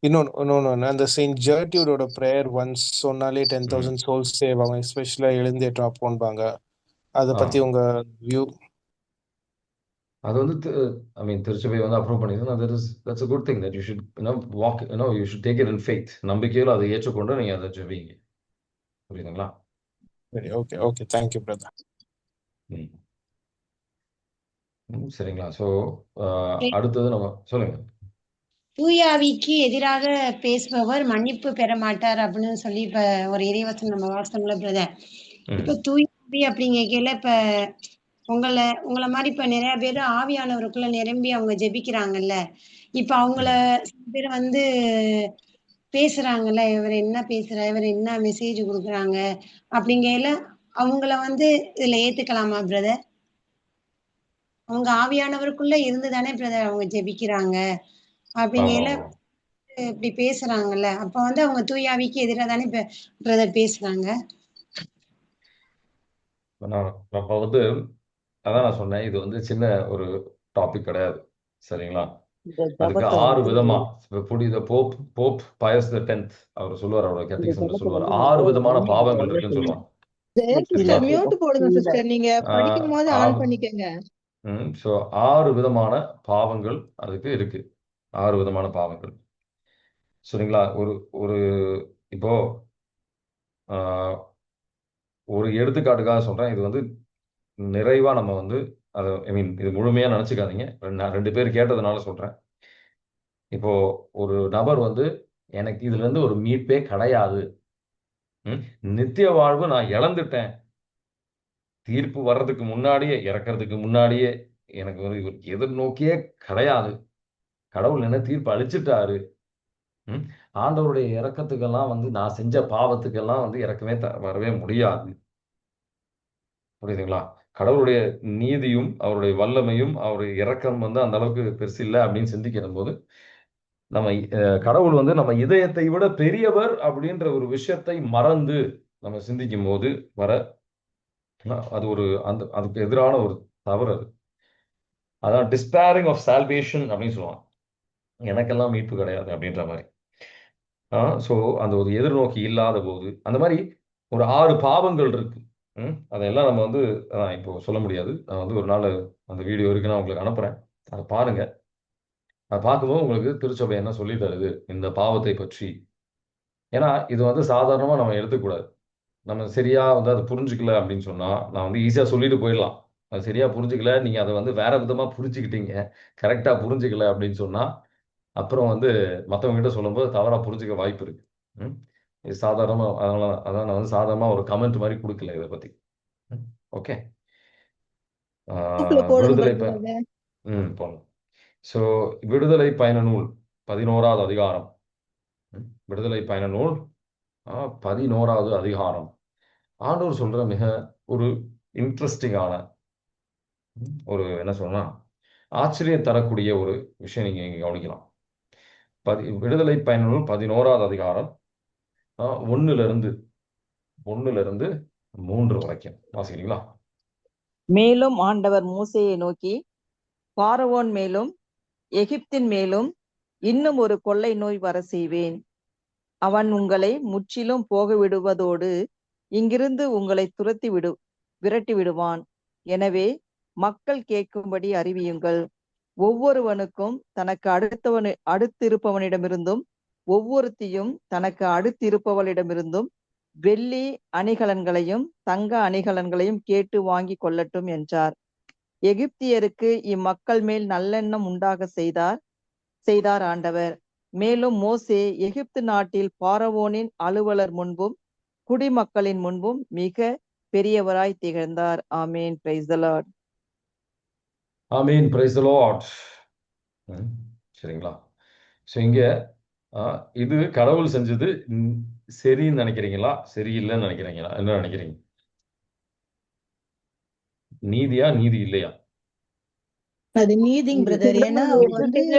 Speaker 7: இன்னொன்னு அந்த செயின்ட் ஜெர்ட்யூடோட பிரேயர் ஒன்ஸ் சொன்னாலே 10,000 சோல்ஸ் சேவ் ஆகும், எஸ்பெஷலா எழுந்தேற்றம் அப்போன்பாங்க. அதை பத்தி உங்க வியூ?
Speaker 1: அது வந்து திருச்சபை வந்து அப்ரூவ் பண்ணிருந்தா that's a good thing that you should walk, you should take it in faith. நம்பிக்கையில அதை ஏற்றுக்கொண்டு நீங்க அதை ஜெபிங்க. புரியுதுங்களா?
Speaker 7: சரி, ஓகே. Thank you brother.
Speaker 1: சரிங்களா? சோ அடுத்தது நம்ம சொல்லுங்க.
Speaker 4: தூயாவிக்கு எதிராக பேசுபவர் மன்னிப்பு பெற மாட்டார் அப்படின்னு சொல்லி இப்ப ஒரு இறைவசனம் நம்ம வாசனங்கள பிரதர். இப்ப தூயாவி அப்படிங்கல இப்ப உங்களை மாதிரி இப்ப நிறைய பேர் ஆவியானவருக்குள்ள நிரம்பி அவங்க ஜெபிக்கிறாங்கல்ல. இப்ப அவங்கள சில பேர் வந்து பேசுறாங்கல்ல, இவர் என்ன பேசுறாரு, இவர் என்ன மெசேஜ் கொடுக்குறாங்க அப்படிங்கையில அவங்கள வந்து இதுல ஏத்துக்கலாமா பிரதர்? அவங்க ஆவியானவருக்குள்ள இருந்து தானே பிரதர் அவங்க ஜெபிக்கிறாங்க.
Speaker 1: ஆமா
Speaker 4: அப்படிங்கையில
Speaker 1: ஆமா
Speaker 4: இப்படி பேசுறாங்கல்ல, அப்ப வந்து அவங்க தூய ஆவிக்கு எதிராக தானே பிரதர் பேசுறாங்க.
Speaker 1: நம்ம வந்து அதான் நான் சொன்னேன், இது வந்து சின்ன ஒரு டாபிக் கிடையாது, சரிங்களா?
Speaker 6: இந்த
Speaker 1: அதுக்கு
Speaker 6: ஜபத்தை
Speaker 1: 6
Speaker 6: வந்து
Speaker 1: விதமா போப் போப் பயஸ் த 10th அவர் சொல்லுவார், அவரோட
Speaker 6: இந்த
Speaker 1: கேட்டிக்ஸம்ல
Speaker 6: ஜபத்தை
Speaker 1: சொல்லுவார்,
Speaker 6: வந்து
Speaker 1: 6
Speaker 6: நம்ம
Speaker 1: விதமான
Speaker 6: உண்மையை
Speaker 1: பாவங்கள்
Speaker 6: என்ன
Speaker 1: இருக்குன்னு
Speaker 6: செய்யணும்?
Speaker 1: சொல்லுவாங்க.
Speaker 6: இந்த
Speaker 2: ஜெய
Speaker 6: கீழே
Speaker 2: சிஸ்டர்
Speaker 1: சரிங்களா?
Speaker 2: மியூட் போடுங்க
Speaker 6: கீழே
Speaker 2: சிஸ்டர், நீங்க படிக்கும் போது ஆன்
Speaker 1: ஆறு
Speaker 2: பண்ணிக்கங்க.
Speaker 1: ஸோ 6 விதமான பாவங்கள் அதுக்கு இருக்கு. 6 விதமான பாவங்கள், சரிங்களா? ஒரு ஒரு இப்போ ஆஹ், ஒரு எடுத்துக்காட்டுக்காக சொல்றேன். இது வந்து நிறைவா நம்ம வந்து அதை ஐ மீன் இது முழுமையா நினைச்சுக்காதீங்க, நான் 2 பேர் கேட்டதுனால சொல்றேன். இப்போ ஒரு நபர் வந்து எனக்கு இதுல இருந்து ஒரு மீட்பே கிடையாது, நித்திய வாழ்வு நான் இழந்துட்டேன், தீர்ப்பு வர்றதுக்கு முன்னாடியே, இறக்கறதுக்கு முன்னாடியே எனக்கு வந்து இவர் எதிர்நோக்கியே கிடையாது, கடவுள் என்ன தீர்ப்பு அளிச்சிட்டாரு, ம், ஆண்டவருடைய இறக்கத்துக்கெல்லாம் வந்து நான் செஞ்ச பாவத்துக்கெல்லாம் வந்து இறக்கமே வரவே முடியாது. புரியுதுங்களா? கடவுளுடைய நீதியும் அவருடைய வல்லமையும் அவருடைய இரக்கம் வந்து அந்த அளவுக்கு பெருசு இல்லை அப்படின்னு சிந்திக்கிற போது, நம்ம கடவுள் வந்து நம்ம இதயத்தை விட பெரியவர் அப்படின்ற ஒரு விஷயத்தை மறந்து நம்ம சிந்திக்கும் போது வர அது ஒரு அதுக்கு எதிரான ஒரு தவறு. அதான் டிஸ்பேரிங் ஆஃப் சால்வேஷன் அப்படின்னு சொல்லுவாங்க, எனக்கெல்லாம் மீட்பு கிடையாது அப்படின்ற மாதிரி. ஸோ அந்த ஒரு எதிர்நோக்கி இல்லாத போது அந்த மாதிரி ஒரு 6 பாவங்கள் இருக்கு. அதையெல்லாம் நம்ம வந்து இப்போ சொல்ல முடியாது. நான் வந்து ஒரு நாள் அந்த வீடியோ இருக்கு, நான் உங்களுக்கு அனுப்புறேன், அதை பாருங்க. அதை பார்க்கும்போது உங்களுக்கு திருச்சபை என்ன சொல்லி தருது இந்த பாவத்தை பற்றி. ஏன்னா இது வந்து சாதாரணமா நம்ம எடுத்துக்கூடாது. நம்ம சரியா வந்து அதை புரிஞ்சுக்கல அப்படின்னு சொன்னா, நான் வந்து ஈஸியா சொல்லிட்டு போயிடலாம். அது சரியா புரிஞ்சுக்கல, நீங்க அதை வந்து வேற விதமா புரிஞ்சுக்கிட்டீங்க, கரெக்டா புரிஞ்சுக்கல அப்படின்னு சொன்னா, அப்புறம் வந்து மற்றவங்க கிட்ட சொல்லும்போது தவறா புரிஞ்சுக்க வாய்ப்பு இருக்கு. இது சாதாரணமா, அதனால அதான் நான் வந்து சாதாரணமா ஒரு கமெண்ட் மாதிரி கொடுக்கல இதை பத்தி. ஓகே,
Speaker 2: குரூப்ல போடுங்க
Speaker 1: விடுதலை
Speaker 2: பிரதர் அதை.
Speaker 1: போகணும். ஸோ விடுதலை பயண நூல் 11வது அதிகாரம், விடுதலை பயண நூல் 11வது அதிகாரம், ஆண்டவர் சொல்ற மிக ஒரு இன்ட்ரெஸ்டிங்கான ஒரு என்ன சொல்லலாம், ஆச்சரியம் தரக்கூடிய ஒரு விஷயம் நீங்க இங்க கவனிக்கலாம். விடுதலை பயண நூல் 11வது அதிகாரம் 1ல இருந்து 3 வரைக்கும் வாசிக்கிறீங்களா?
Speaker 6: மேலும் ஆண்டவர் மோசேயை நோக்கி, பார்வோன் மேலும் எகிப்தின் மேலும் இன்னும் ஒரு கொள்ளை நோய் வர செய்வேன். அவன் உங்களை முற்றிலும் போக விடுவதோடு இங்கிருந்து உங்களை விரட்டி விடுவான். எனவே மக்கள் கேட்கும்படி அறிவியுங்கள். ஒவ்வொருவனுக்கும் தனக்கு அடுத்திருப்பவனிடமிருந்தும் ஒவ்வொருத்தியும் தனக்கு அடுத்திருப்பவளிடமிருந்தும் வெள்ளி அணிகலன்களையும் தங்க அணிகலன்களையும் கேட்டு வாங்கி கொள்ளட்டும் என்றார். எகிப்தியருக்கு இம்மக்கள் மேல் நல்லெண்ணம் உண்டாக செய்தார் ஆண்டவர். மேலும் மோசே எகிப்து நாட்டில் பார்வோனின் அலுவலர் முன்பும் குடிமக்களின் முன்பும் மிக பெரியவராய் திகழ்ந்தார். ஆமேன். Praise the lord.
Speaker 1: ஆமீன், பிரைஸ் தி லார்ட். சரிங்களா? ஸோ இங்க இது கடவுள் செஞ்சது சரின்னு நினைக்கிறீங்களா, சரியில்லைன்னு நினைக்கிறீங்களா, என்ன நினைக்கிறீங்க? நீதியா நீதி இல்லையா?
Speaker 2: அது நீதிங் பிரதர். ஏன்னா அவங்க வந்து இந்த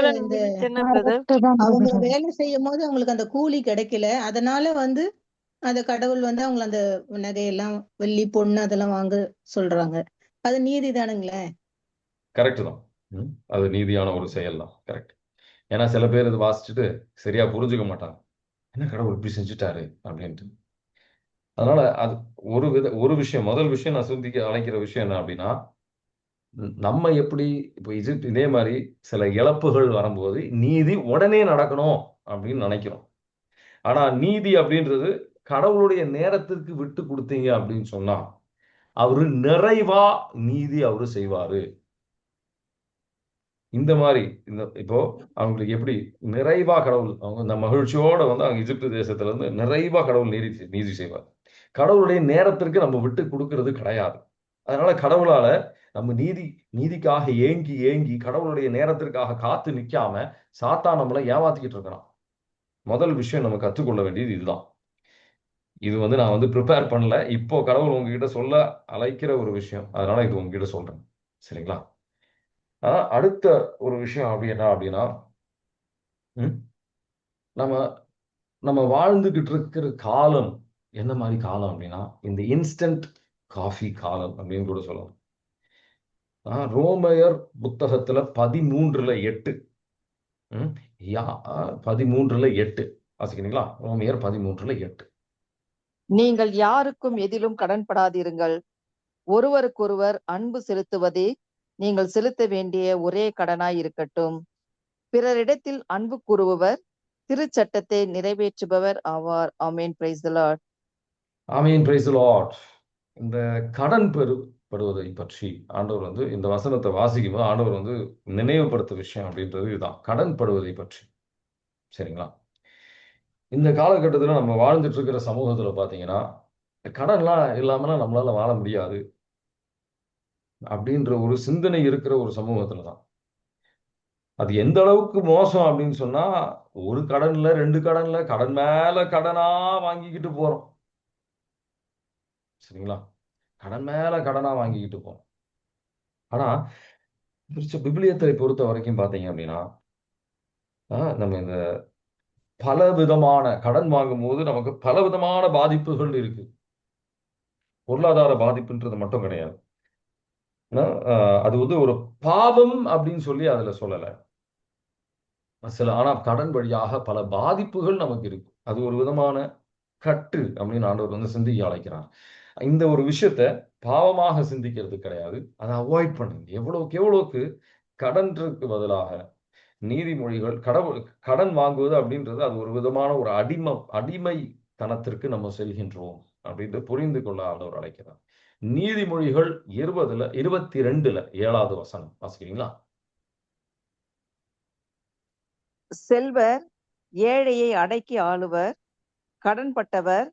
Speaker 2: அவங்க
Speaker 3: brother.
Speaker 2: வேலை செய்யும் போது அவங்களுக்கு அந்த கூலி கிடைக்கல, அதனால வந்து அந்த கடவுள் வந்து அவங்கள அந்த நகையெல்லாம் வெள்ளி பொண்ணு அதெல்லாம் வாங்க சொல்றாங்க. அது நீதி தானுங்களே.
Speaker 1: கரெக்ட் தான். அது நீதியான ஒரு செயல் தான், கரெக்ட். ஏன்னா சில பேர் இது வாசிச்சுட்டு சரியா புரிஞ்சுக்க மாட்டாங்க, என்ன கடவுள் இப்படி செஞ்சுட்டாரு அப்படின்ட்டு. அதனால அது ஒரு விஷயம், முதல் விஷயம் நான் சிந்திக்க அழைக்கிற விஷயம் என்ன அப்படின்னா, நம்ம எப்படி இப்போ இதே மாதிரி சில இழப்புகள் வரும்போது நீதி உடனே நடக்கணும் அப்படின்னு நினைக்கிறோம். ஆனா நீதி அப்படின்றது கடவுளுடைய நேரத்திற்கு விட்டு கொடுத்தீங்க அப்படின்னு சொன்னா அவரு நிறைவா நீதி அவரு செய்வாரு. இந்த மாதிரி இப்போ அவங்களுக்கு எப்படி நிறைவா கடவுள் அவங்க இந்த மகிழ்ச்சியோட வந்து அவங்க எகிப்து தேசத்துல இருந்து நிறைவா கடவுள் நீதி செய்வார். கடவுளுடைய நேரத்திற்கு நம்ம விட்டு கொடுக்கறது கிடையாது. அதனால கடவுளால நம்ம நீதிக்காக ஏங்கி ஏங்கி கடவுளுடைய நேரத்திற்காக காத்து நிக்காம சாத்தான் நம்மளை ஏமாத்திக்கிட்டு இருக்கிறான். முதல் விஷயம் நம்ம கற்றுக்கொள்ள வேண்டியது இதுதான். இது நான் ப்ரிப்பேர் பண்ணல. இப்போ கடவுள் உங்ககிட்ட சொல்ல அழைக்கிற ஒரு விஷயம். அதனால இது உங்ககிட்ட சொல்றேன். சரிங்களா? அடுத்த ஒரு விஷயம் அப்படின்னா நம்ம நம்ம வாழ்ந்துகிட்டு இருக்கிற காலம் என்ன மாதிரி காலம் அப்படின்னா, இந்த இன்ஸ்டன்ட் காஃபி காலம் அப்படின்னு கூட சொல்லலாம். ரோமையர் புத்தகத்துல 13:8 13:8 வாசிக்கிறீங்களா? ரோமையர் 13:8.
Speaker 6: நீங்கள் யாருக்கும் எதிலும் கடன்படாதிருங்கள், ஒருவருக்கொருவர் அன்பு செலுத்துவதே நீங்கள் செலுத்த வேண்டிய ஒரே கடனாய் இருக்கட்டும். பிறரிடத்தில் அன்பு கூறுபவர் திருச்சட்டத்தை நிறைவேற்றுபவர் ஆவார். ஆமேன். Praise the lord.
Speaker 1: ஆமீன். Praise the lord. இந்த கடன் பெறுவதை பற்றி ஆண்டவர் இந்த வசனத்தை வாசிக்கும் போது ஆண்டவர் நினைவுபடுத்த விஷயம் அப்படின்றது இதுதான், கடன் படுவதை பற்றி. சரிங்களா? இந்த காலகட்டத்தில் நம்ம வாழ்ந்துட்டு இருக்கிற சமூகத்துல பாத்தீங்கன்னா, கடன்லாம் இல்லாமலாம் நம்மளால வாழ முடியாது அப்படின்ற ஒரு சிந்தனை இருக்கிற ஒரு சமூகத்துல தான். அது எந்த அளவுக்கு மோசம் அப்படின்னு சொன்னா, ஒரு கடன்ல 2 கடன்ல கடன் மேல கடனா வாங்கிக்கிட்டு போறோம். சரிங்களா? கடன் மேல கடனா வாங்கிக்கிட்டு போறோம். ஆனா விபிலியத்தை பொறுத்த வரைக்கும் பாத்தீங்க அப்படின்னா, நம்ம இந்த பல விதமான கடன் வாங்கும் போது நமக்கு பல விதமான பாதிப்புகள் இருக்கு. பொருளாதார பாதிப்புன்றது மட்டும் கிடையாது. அது ஒரு பாவம் அப்படின்னு சொல்லி அதுல சொல்லல. ஆனா கடன் வழியாக பல பாதிப்புகள் நமக்கு இருக்கு. அது ஒரு விதமான கட்டு அப்படின்னு ஆண்டவர் சிந்திக்க அழைக்கிறார். இந்த ஒரு விஷயத்த பாவமாக சிந்திக்கிறது கிடையாது. அதை அவாய்ட் பண்ணுங்க. எவ்வளவுக்கு கடனுக்கு பதிலாக நீதிமொழிகள் கடன் வாங்குவது அப்படின்றது அது ஒரு விதமான ஒரு அடிமைத்தனத்திற்கு நம்ம செல்கின்றோம் அப்படின்னு புரிந்து கொள்ள ஆண்டவர் அழைக்கிறார். நீதிமொழிகள் 22:7 வசனம் வாசிக்கிறீங்களா?
Speaker 6: செல்வர் ஏழையை அடக்கி ஆளுவர், கடன்பட்டவர்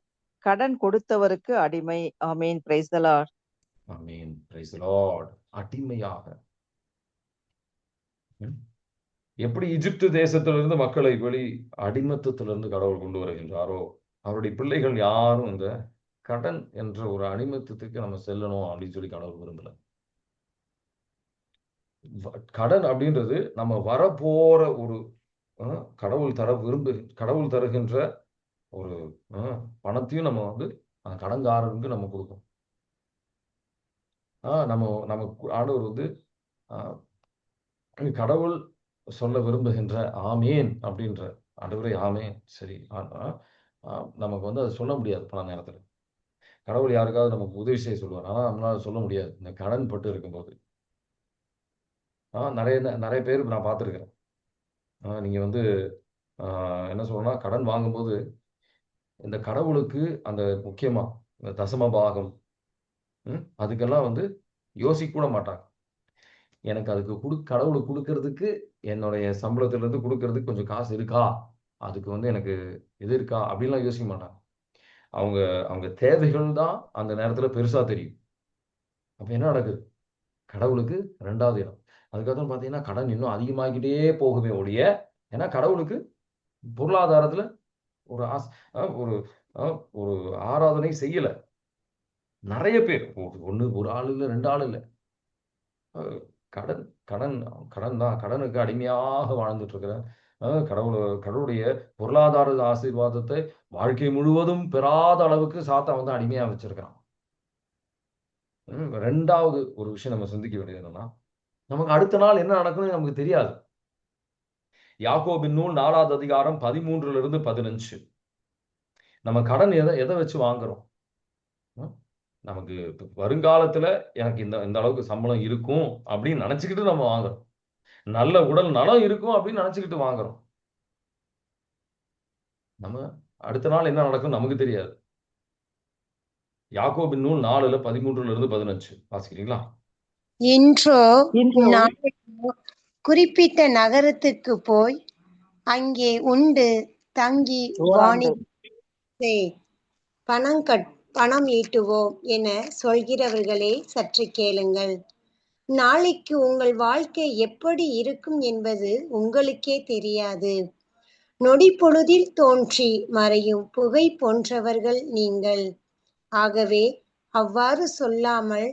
Speaker 6: கடன் கொடுத்தவருக்கு அடிமை. ஆமேன். Praise the lord.
Speaker 1: ஆமேன். Praise the lord. அடிமையாக எப்படி எகிப்து தேசத்திலிருந்து மக்களை அடிமத்தத்திலிருந்து கடவுள் கொண்டு வருகின்றாரோ, அவருடைய பிள்ளைகள் யாரும் இந்த கடன் என்ற ஒரு அடிமத்தத்துக்கு நம்ம செல்லணும் அப்படின்னு சொல்லி கடவுள் விரும்பல. கடன் அப்படின்றது நம்ம வரப்போற ஒரு கடவுள் தருகின்ற ஒரு பணத்தையும் நம்ம அந்த கடன்காரனுக்கு நம்ம கொடுக்கணும். நமக்கு ஆண்டவர் கடவுள் சொல்ல விரும்புகின்ற ஆமேன் அப்படின்ற ஆண்டவரே ஆமேன். சரி, நமக்கு அதை சொல்ல முடியாது. பல நேரத்துல கடவுள் யாருக்காவது நமக்கு உதவி செய்ய சொல்லுவார். ஆனா நம்மளால சொல்ல முடியாது இந்த கடன் பட்டு இருக்கும்போது. நிறைய பேர் நான் பார்த்திருக்கிறேன். நீங்க என்ன சொல்லணும்னா, கடன் வாங்கும்போது இந்த கடவுளுக்கு அந்த முக்கியமா இந்த தசம பாகம் அதுக்கெல்லாம் யோசிக்க கூட மாட்டாங்க. எனக்கு அதுக்கு கடவுளுக்கு கொடுக்கறதுக்கு என்னுடைய சம்பளத்துல இருந்து கொடுக்கறதுக்கு கொஞ்சம் காசு இருக்கா, அதுக்கு எனக்கு இது இருக்கா அப்படின்லாம் யோசிக்க மாட்டாங்க. அவங்க தேவைகள் தான் அந்த நேரத்துல பெருசா தெரியும். அப்ப என்ன நடக்குது? கடவுளுக்கு 2வது இடம். அதுக்கப்புறம் பாத்தீங்கன்னா கடன் இன்னும் அதிகமாகிட்டே போகுமே ஒழிய, ஏன்னா கடவுளுக்கு பொருளாதாரத்துல ஒரு ஒரு ஆராதனை செய்யல. நிறைய பேர் ஒரு ஆள் இல்ல, 2 ஆள் இல்ல, கடன் கடன் கடன் தான். கடனுக்கு அடிமையாக வாழ்ந்துட்டு இருக்கிற கடவுளுடைய பொருளாதார ஆசீர்வாதத்தை வாழ்க்கை முழுவதும் பெறாத அளவுக்கு சாத்தான் அடிமையா வச்சிருக்கிறான். 2வது ஒரு விஷயம் நம்ம சிந்திக்க வேண்டியது என்னன்னா, நமக்கு அடுத்த நாள் என்ன நடக்கும்னு நமக்கு தெரியாது. யாக்கோபின் நூல் 4வது அதிகாரம் 13-15. நம்ம கடன் எதை வச்சு வாங்குறோம்? நமக்கு வருங்காலத்துல எனக்கு இந்த அளவுக்கு சம்பளம் இருக்கும் அப்படின்னு நினைச்சுக்கிட்டு நம்ம வாங்குறோம். நல்ல உடல் நலம் இருக்கும் அப்படின்னு நினைச்சுக்கிட்டு வாங்குறோம். நம்ம அடுத்த நாள் என்ன நடக்கும் நமக்கு தெரியாது. யாக்கோபின் நூல் 4:13-15 வாசிக்கிறீங்களா?
Speaker 4: இன்றோ குறிப்பிட்ட நகரத்துக்கு போய் அங்கே உண்டு தங்கி வாணிபம் பணம் ஈட்டுவோம் என சொல்கிறவர்களே சற்று கேளுங்கள். நாளைக்கு உங்கள் வாழ்க்கை எப்படி இருக்கும் என்பது உங்களுக்கே தெரியாது. நொடி பொழுதில் தோன்றி மறையும் புகை போன்றவர்கள் நீங்கள். ஆகவே அவ்வாறு சொல்லாமல்,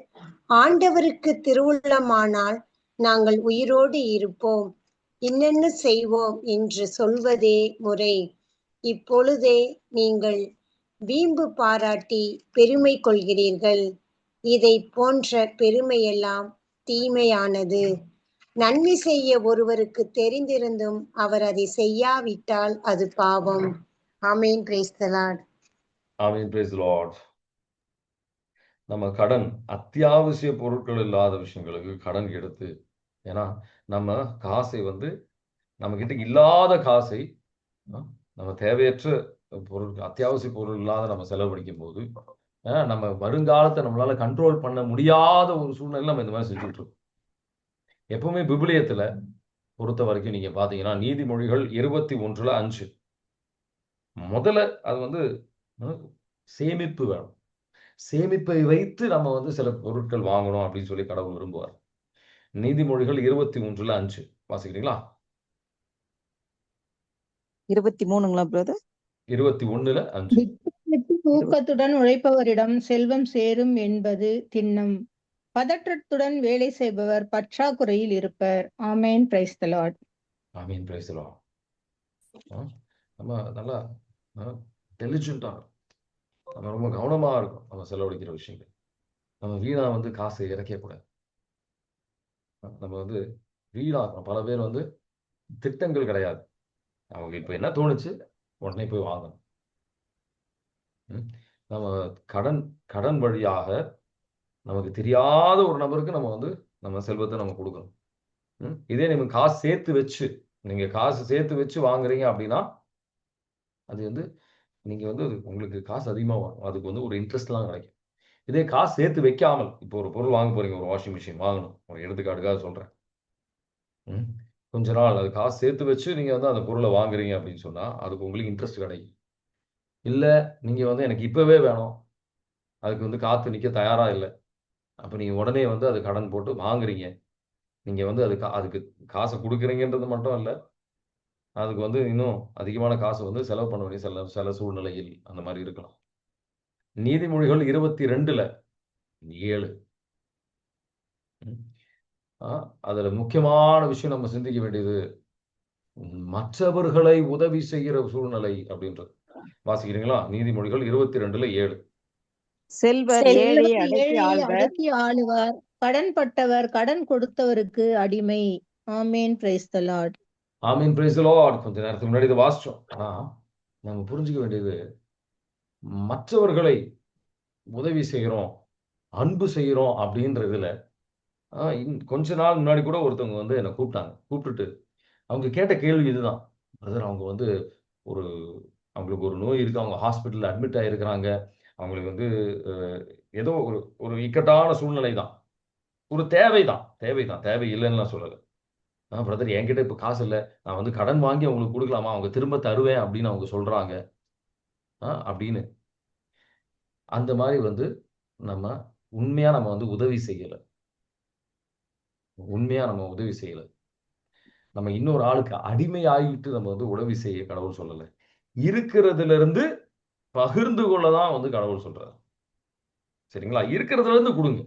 Speaker 4: ஆண்டவருக்கு திருவுள்ளமானால் நாங்கள் உயிரோடு இருப்போம், இன்னென்ன செய்வோம் என்று சொல்வதே முறை. இப்பொழுதே நீங்கள் வீம்பு பாராட்டி பெருமை கொள்கிறீர்கள். இதை போன்ற பெருமையெல்லாம் தீமையானது. நன்மை செய்ய ஒருவருக்கு தெரிந்திருந்தும் அவர் அதை செய்யாவிட்டால் அது பாவம். ஆமென். Praise the lord.
Speaker 1: ஆமென். Praise the lord. நம்ம கடன், அத்தியாவசிய பொருட்கள் இல்லாத விஷயங்களுக்கு கடன் எடுத்து, ஏன்னா நம்ம காசை வந்து நம்ம கிட்ட இல்லாத காசை நம்ம தேவையற்ற பொருட்கள், அத்தியாவசிய பொருள் இல்லாத நம்ம செலவழிக்கும் போது நம்ம வருங்காலத்தை நம்மளால கண்ட்ரோல் பண்ண முடியாத ஒரு சூழ்நிலை நம்ம இந்த மாதிரி செஞ்சுட்டு இருக்கோம். எப்பவுமே விபிலியத்துல பொறுத்த வரைக்கும் நீங்க பாத்தீங்கன்னா, நீதிமொழிகள் 21:5 முதல்ல அது வந்து சேமிப்பு வேணும். சேமிப்பை வைத்து நம்ம வந்து சில பொருட்கள் வாங்கணும் அப்படின்னு சொல்லி கடவுள் விரும்புவார். நீதிமொழிகள் 21:5 வாசிக்கிறீங்களா?
Speaker 6: 23ங்களா பிரதர்?
Speaker 1: 21:5.
Speaker 2: ஊக்கத்துடன் உழைப்பவரிடம் செல்வம் சேரும் என்பது திண்ணம். பதற்றத்துடன் வேலை செய்பவர் பற்றாக்குறையில் இருப்பர். ஆமென். Praise the lord.
Speaker 1: ஆமென். Praise the lord. நம்ம நல்லா டெலிஜென்ட்டா, நம்ம ரொம்ப கவனமா இருக்கும் நம்ம செலவழிக்கிற விஷயங்கள். நம்ம வீணா வந்து காசை இறக்க கூடாது. நம்ம வந்து வீணா பல பேர் வந்து திட்டங்கள் கிடையாது. அவங்க இப்ப என்ன தோணுச்சு உடனே போய் வாங்கணும். நம்ம கடன் வழியாக நமக்கு தெரியாத ஒரு நபருக்கு நம்ம வந்து நம்ம செல்வத்தை நம்ம கொடுக்கணும். இதே நீங்க காசு சேர்த்து வச்சு வாங்குறீங்க அப்படின்னா அது வந்து நீங்க வந்து உங்களுக்கு காசு அதிகமா வரும். அதுக்கு வந்து ஒரு இன்ட்ரெஸ்ட்லாம் கிடைக்கும். இதே காசு சேர்த்து வைக்காமல், இப்போ ஒரு பொருள் வாங்க போறீங்க, ஒரு வாஷிங் மிஷின் வாங்கணும், ஒரு எடுத்துக்காட்டுக்காக சொல்றேன். கொஞ்ச நாள் அது காசு சேர்த்து வச்சு நீங்க வந்து அந்த பொருளை வாங்குறீங்க அப்படின்னு சொன்னா அதுக்கு உங்களுக்கு இன்ட்ரெஸ்ட் கிடைக்கும். இல்ல நீங்க வந்து எனக்கு இப்பவே வேணும், அதுக்கு வந்து காத்து நிக்க தயாரா இல்லை, அப்ப நீங்க உடனே வந்து அது கடன் போட்டு வாங்குறீங்க. நீங்க வந்து அதுக்கு காசை கொடுக்குறீங்கன்றது மட்டும் இல்லை, அதுக்கு வந்து இன்னும் அதிகமான காசு வந்து செலவு பண்ண வேண்டிய சில சூழ்நிலையில் அந்த மாதிரி இருக்கலாம். நீதிமொழிகள் 22:7 அதுல முக்கியமான விஷயம் நம்ம சிந்திக்க வேண்டியது மற்றவர்களை உதவி செய்கிற சூழ்நிலை அப்படின்றது. வாசிக்கிறீங்களா? நீதிமொழிகள் 22:7.
Speaker 6: செல்வர் ஏழையை
Speaker 2: அடக்கி ஆளுவார், கடன்பட்டவர் கடன் கொடுத்தவருக்கு அடிமை. ஆமென். Praise the lord.
Speaker 1: ஆமென். Praise the lord. கொஞ்ச நேரத்துக்கு முன்னாடி இதை வாசிச்சோம். ஆனா நம்ம புரிஞ்சுக்க வேண்டியது, மற்றவர்களை உதவி செய்கிறோம், அன்பு செய்கிறோம் அப்படின்றதுல கொஞ்ச நாள் முன்னாடி கூட ஒருத்தவங்க வந்து என்னை கூப்பிட்டுட்டு அவங்க கேட்ட கேள்வி இதுதான். பிரதர், அவங்க வந்து அவங்களுக்கு ஒரு நோய் இருக்கு, அவங்க ஹாஸ்பிட்டல்ல அட்மிட் ஆயிருக்கிறாங்க, அவங்களுக்கு வந்து ஏதோ ஒரு இக்கட்டான சூழ்நிலை தான், ஒரு தேவைதான், தேவை இல்லைன்னு நான் சொல்லலை. பிரதர், என்கிட்ட இப்ப காசு இல்லை, நான் வந்து கடன் வாங்கி அவங்களுக்கு கொடுக்கலாமா, அவங்க திரும்ப தருவேன் அப்படின்னு அவங்க சொல்றாங்க அப்படின்னு. அந்த மாதிரி வந்து நம்ம உண்மையா வந்து உதவி செய்யல. நம்ம இன்னொரு ஆளுக்கு அடிமை ஆகிட்டு நம்ம வந்து உதவி செய்ய கடவுள் சொல்லலை. இருக்கிறதுல இருந்து பகிர்ந்து கொள்ளதான் வந்து கடவுள் சொல்றாரு. சரிங்களா? இருக்கிறதுல இருந்து கொடுங்க,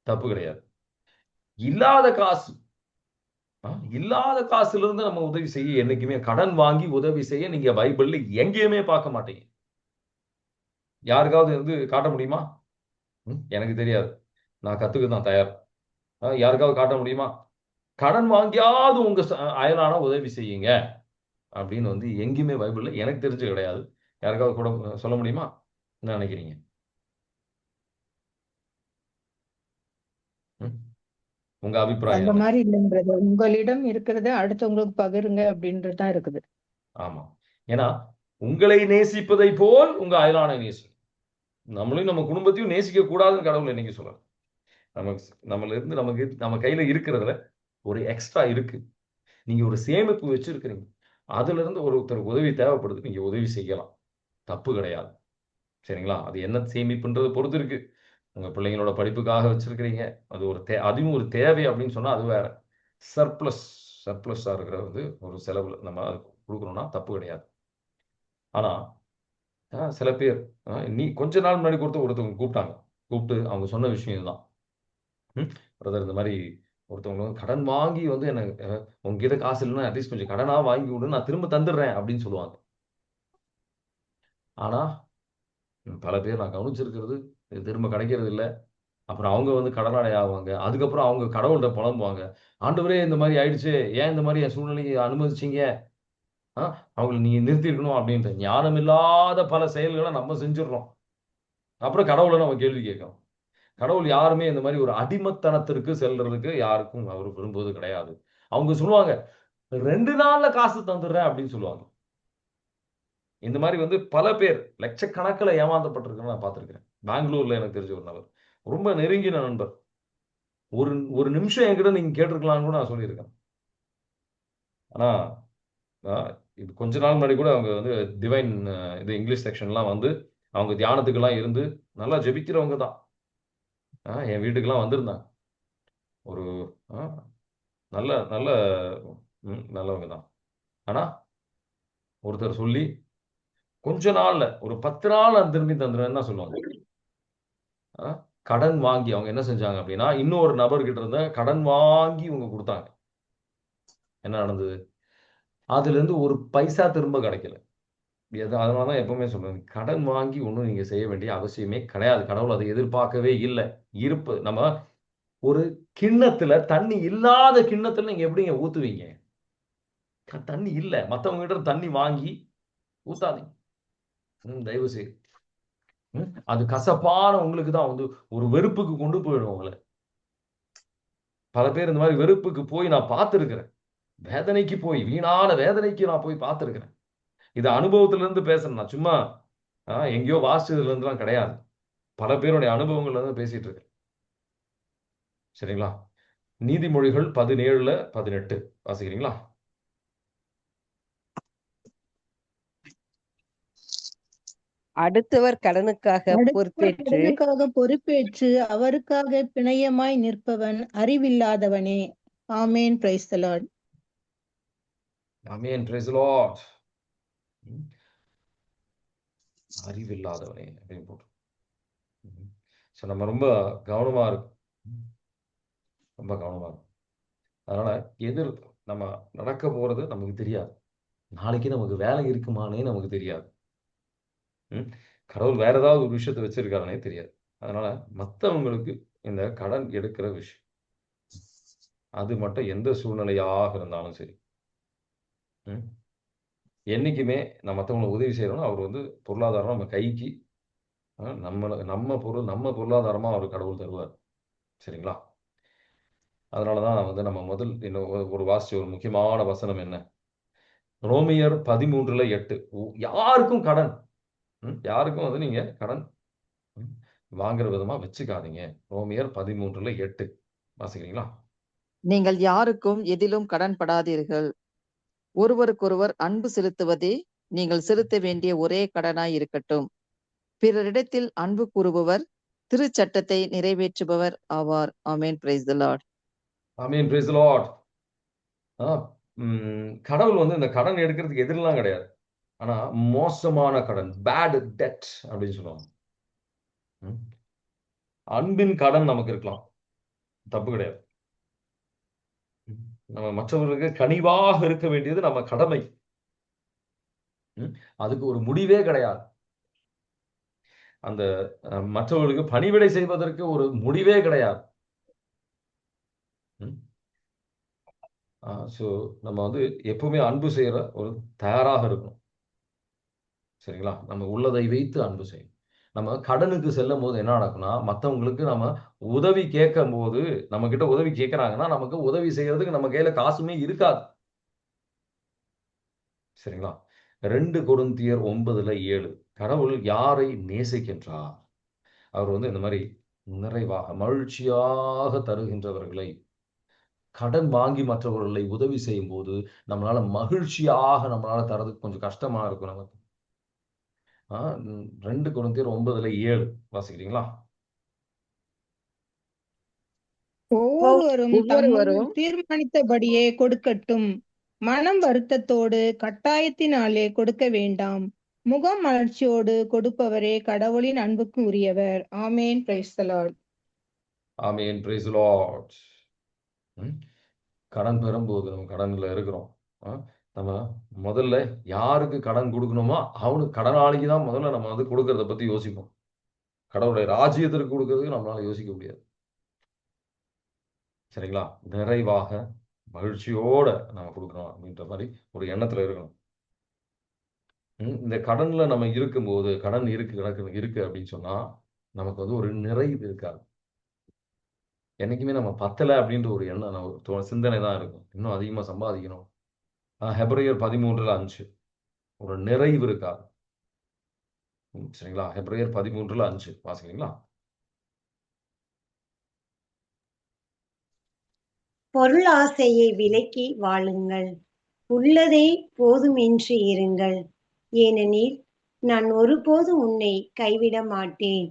Speaker 1: தப்பு கிடையாது. இல்லாத காசுல இருந்து நம்ம உதவி செய்ய என்னைக்குமே, கடன் வாங்கி உதவி செய்ய நீங்க பைபிள்ல எங்கேயுமே பார்க்க மாட்டீங்க. யாருக்காவது வந்து காட்ட முடியுமா? எனக்கு தெரியாது, நான் கத்துக்க தான் தயார். யாருக்காவது காட்ட முடியுமா? கடன் வாங்கியாவது உங்க அயலான உதவி செய்யுங்க அப்படின்னு வந்து எங்கேயுமே பைபிள்ல எனக்கு தெரிஞ்சு கிடையாது. யாருக்காவது கூட சொல்ல முடியுமா? என்ன நினைக்கிறீங்க? உங்க அபிப்பிராயம்?
Speaker 2: அந்த மாதிரி இல்லைன்றது, உங்களிடம் இருக்கிறத அடுத்தவங்களுக்கு பகிருங்க அப்படின்றதுதான் இருக்குது. ஆமா,
Speaker 1: ஏன்னா உங்களை நேசிப்பதை போல் உங்க அயலானை நேசி. நம்மளையும் நம்ம குடும்பத்தையும் நேசிக்க கூடாதுன்னு கடவுள் என்னைக்கு சொல்றாரு. நம்மள இருந்து நம்ம கையில இருக்கிறதுல ஒரு எக்ஸ்ட்ரா இருக்கு, நீங்க ஒரு சேமிப்பு வச்சிருக்கிறீங்க, அதுல இருந்து ஒருத்தருக்கு உதவி தேவைப்படுது, நீங்க உதவி செய்யலாம், தப்பு கிடையாது. சரிங்களா? அது என்ன சேமிப்புன்றது பொறுத்து இருக்கு. உங்க பிள்ளைங்களோட படிப்புக்காக வச்சிருக்கிறீங்க. அது ஒரு அதுவும் ஒரு தேவை அப்படின்னு சொன்னா அது வேற. சர்ப்ளஸா இருக்கிற ஒரு செலவு நம்ம அதுக்கு கொடுக்கணும்னா தப்பு கிடையாது. ஆனா சில பேர் நீ கொஞ்ச நாள் முன்னாடி ஒருத்தவங்க கூப்பிட்டாங்க. கூப்பிட்டு அவங்க சொன்ன விஷயம் இதுதான். பிரதர், இந்த மாதிரி ஒருத்தவங்க கடன் வாங்கி எனக்கு உங்ககிட்ட காசு இல்லைன்னா அட்லீஸ்ட் கொஞ்சம் கடனா வாங்கி விடு, நான் திரும்ப தந்துடுறேன் அப்படின்னு சொல்லுவாங்க. ஆனா பல பேர் நான் கவனிச்சிருக்கிறது இது திரும்ப கிடைக்கிறது இல்லை. அப்புறம் அவங்க கடனாளி ஆவாங்க. அதுக்கப்புறம் அவங்க கடவுள்கிட்ட புலம்புவாங்க. ஆண்டவரே இந்த மாதிரி ஆயிடுச்சு, ஏன் இந்த மாதிரி என் சூழ்நிலையை அனுமதிச்சீங்க, அவங்களை நீங்க நிறுத்திருக்கணும் அப்படின்ற ஞானம் இல்லாத பல செயல்களை நம்ம செஞ்சிடறோம். அப்புறம் கடவுளை நம்ம கேள்வி கேட்கிறோம். கடவுள் யாருமே இந்த மாதிரி ஒரு அடிமத்தனத்திற்கு செல்றதுக்கு யாருக்கும் அவர் விரும்புவது கிடையாது. அவங்க சொல்லுவாங்க 2 நாள்ல காசு தந்துடுறேன் அப்படின்னு சொல்லுவாங்க. இந்த மாதிரி பல பேர் லட்சக்கணக்கில் ஏமாந்தப்பட்டிருக்குன்னு நான் பார்த்திருக்கிறேன். பெங்களூர்ல எனக்கு தெரிஞ்ச ஒரு நபர், ரொம்ப நெருங்கின நண்பர். ஒரு நிமிஷம் என்கிட்ட நீங்க கேட்டிருக்கலாம்னு கூட நான் சொல்லியிருக்கேன். ஆனா இது கொஞ்ச நாள் முன்னாடி கூட அவங்க டிவைன் இது இங்கிலீஷ் செக்ஷன்லாம் அவங்க தியானத்துக்கெல்லாம் இருந்து நல்லா ஜெபிக்கிறவங்க தான். என் வீட்டுக்கெல்லாம் வந்திருந்தாங்க. ஒரு நல்ல நல்ல நல்லவங்க தான். ஆனா ஒருத்தர் சொல்லி கொஞ்ச நாள்ல ஒரு 10 நாள் நான் திரும்பி தந்துடுவேன்னு தான் சொல்லுவாங்க. கடன் வாங்கி அவங்க என்ன செஞ்சாங்க அப்படின்னா, இன்னொரு நபர்கிட்ட இருந்த கடன் வாங்கி இவங்க கொடுத்தாங்க. என்ன நடந்தது? அதுல இருந்து ஒரு பைசா திரும்ப கிடைக்கல. அதனாலதான் எப்பவுமே சொல்றேன், கடன் வாங்கி ஒண்ணும் நீங்க செய்ய வேண்டிய அவசியமே கிடையாது. கடவுள் அதை எதிர்பார்க்கவே இல்லை. நம்ம ஒரு கிண்ணத்துல தண்ணி இல்லாத கிண்ணத்துல நீங்க எப்படிங்க ஊத்துவீங்க? தண்ணி இல்ல, மத்தவங்க கிட்ட தண்ணி வாங்கி ஊத்தாதீங்க. தயவு செய்து. அது கசப்பான உங்களுக்கு தான் ஒரு வெறுப்புக்கு கொண்டு போயிடும் உங்களை. பல பேர் இந்த மாதிரி வெறுப்புக்கு போய் நான் பார்த்திருக்கிறேன். வேதனைக்கு போய், வீணான வேதனைக்கு நான் போய் பார்த்திருக்கிறேன். இது அனுபவத்துல இருந்து பேசுறேன். நான் சும்மா எங்கேயோ வாசிச்சதுல இருந்துலாம் கிடையாது. பல பேருடைய அனுபவங்கள்ல இருந்து பேசிட்டு இருக்கேன். சரிங்களா? நீதிமொழிகள் 17:18 வாசிக்கிறீங்களா?
Speaker 8: அடுத்தவர் கடனுக்காக
Speaker 2: பொறுப்பேற்று அவருக்காக பிணையமாய் நிற்பவன் அறிவில்லாதவனே. ஆமென். Praise the lord.
Speaker 1: ஆமென். Praise the lord. அறிவில்லாதவனே அப்படின்னு போட்டு. நம்ம ரொம்ப கவனமா இருக்கும். ரொம்ப கவனமா இருக்கும். அதனால நம்ம நடக்க போறது நமக்கு தெரியாது. நாளைக்கு நமக்கு வேலை இருக்குமானே நமக்கு தெரியாது. கடவுள் வேற ஏதாவது ஒரு விஷயத்தை வச்சிருக்காருனே தெரியாது. அதனால மற்றவங்களுக்கு இந்த கடன் எடுக்கிற விஷயம், அது மட்டும் எந்த சூழ்நிலையாக இருந்தாலும் சரி, என்னைக்குமே நம்ம மற்றவங்களுக்கு உதவி செய்யறோம்னா அவர் பொருளாதாரம் நம்ம கைக்கு நம்ம பொருளாதாரமா அவர் கடவுள் தருவார். சரிங்களா? அதனாலதான் நம்ம முதல் ஒரு வாசிச்ச ஒரு முக்கியமான வசனம் என்ன? ரோமியர் 13:8. யாருக்கும் கடன் யாருக்கும் நீங்க கடன் வாங்குற விதமா வச்சுக்காதீங்க. ரோமியர் 13:8 வாசிக்கிறீங்களா?
Speaker 6: நீங்கள் யாருக்கும் எதிலும் கடன் படாதீர்கள். ஒருவருக்கொருவர் அன்பு செலுத்துவதே நீங்கள் செலுத்த வேண்டிய ஒரே கடனாய் இருக்கட்டும். பிறரிடத்தில் அன்பு கூறுபவர் திருச்சட்டத்தை நிறைவேற்றுபவர் ஆவார். ஆமென். Praise the lord.
Speaker 1: ஆமென். Praise the lord. கடவுள் இந்த கடன் எடுக்கிறதுக்கு எதிரெல்லாம் கிடையாது. ஆனா மோசமான கடன், பேட் டெட் அப்படின்னு சொல்லுவாங்க. அன்பின் கடன் நமக்கு இருக்கலாம், தப்பு கிடையாது. நம்ம மற்றவர்களுக்கு கனிவாக இருக்க வேண்டியது நம்ம கடமை. அதுக்கு ஒரு முடிவே கிடையாது. அந்த மற்றவர்களுக்கு பணிவிடை செய்வதற்கு ஒரு முடிவே கிடையாது. நம்ம எப்பவுமே அன்பு செய்யற ஒரு தயாராக இருக்கணும். சரிங்களா? நம்ம உள்ளதை வைத்து அன்பு செய்யணும். நம்ம கடனுக்கு செல்லும் போது என்ன நடக்கும்னா, மற்றவங்களுக்கு நம்ம உதவி கேட்கும் போது, நம்ம கிட்ட உதவி கேட்கறாங்கன்னா நமக்கு உதவி செய்யறதுக்கு நம்ம கையில காசுமே இருக்காது. சரிங்களா? 2 கொரிந்தியர் 9:7 கடவுள் யாரை நேசிக்கின்றார்? அவர் இந்த மாதிரி நிறைவாக மகிழ்ச்சியாக தருகின்றவர்களை, கடன் வாங்கி மற்றவர்களை உதவி செய்யும் போது நம்மளால மகிழ்ச்சியாக நம்மளால தரதுக்கு கொஞ்சம் கஷ்டமா இருக்கும் நமக்கு. 2 கொரிந்தியர் 9:7 வாசிக்கிறீங்களா?
Speaker 2: ஒவ்வொருவரும்
Speaker 6: ஒவ்வொருவரும்
Speaker 2: தீர்மானித்தபடியே கொடுக்கட்டும். மனம் வருத்தத்தோடு கட்டாயத்தினாலே கொடுக்க வேண்டாம். முகம் மலர்ச்சியோடு கொடுப்பவரே கடவுளின் அன்புக்கு உரியவர். ஆமேன். Praise the lord.
Speaker 1: ஆமீன். Praise the lord. கடன் பெறும்போது நம்ம கடன்ல இருக்கிறோம். நம்ம முதல்ல யாருக்கு கடன் கொடுக்கணுமோ அவனுக்கு கடனாளிக்கு தான் முதல்ல நம்ம வந்து கொடுக்கறத பத்தி யோசிப்போம். கடவுளுடைய ராஜ்யத்திற்கு கொடுக்கறதுக்கு நம்மளால யோசிக்க முடியாது. சரிங்களா? நிறைவாக மகிழ்ச்சியோட நம்ம கொடுக்கணும் அப்படின்ற மாதிரி ஒரு எண்ணத்துல இருக்கணும். இந்த கடன்ல நம்ம இருக்கும்போது கடன் இருக்கு அப்படின்னு சொன்னா நமக்கு வந்து ஒரு நிறைவு இருக்காது. என்னைக்குமே நம்ம பத்தலை அப்படின்ற ஒரு எண்ணம் சிந்தனை தான் இருக்கும். இன்னும் அதிகமா சம்பாதிக்கணும். ஹெப்ரேயர் 13:5 ஒரு நிறைவு இருக்காது. சரிங்களா? ஹெப்ரேயர் 13:5 வாசிக்கிறீங்களா?
Speaker 4: பொருள் ஆசையை விலக்கி வாழுங்கள், உள்ளதே போதுமென்று இருங்கள். ஏனெனில் நான் ஒருபோதும் உன்னை கைவிட மாட்டேன்,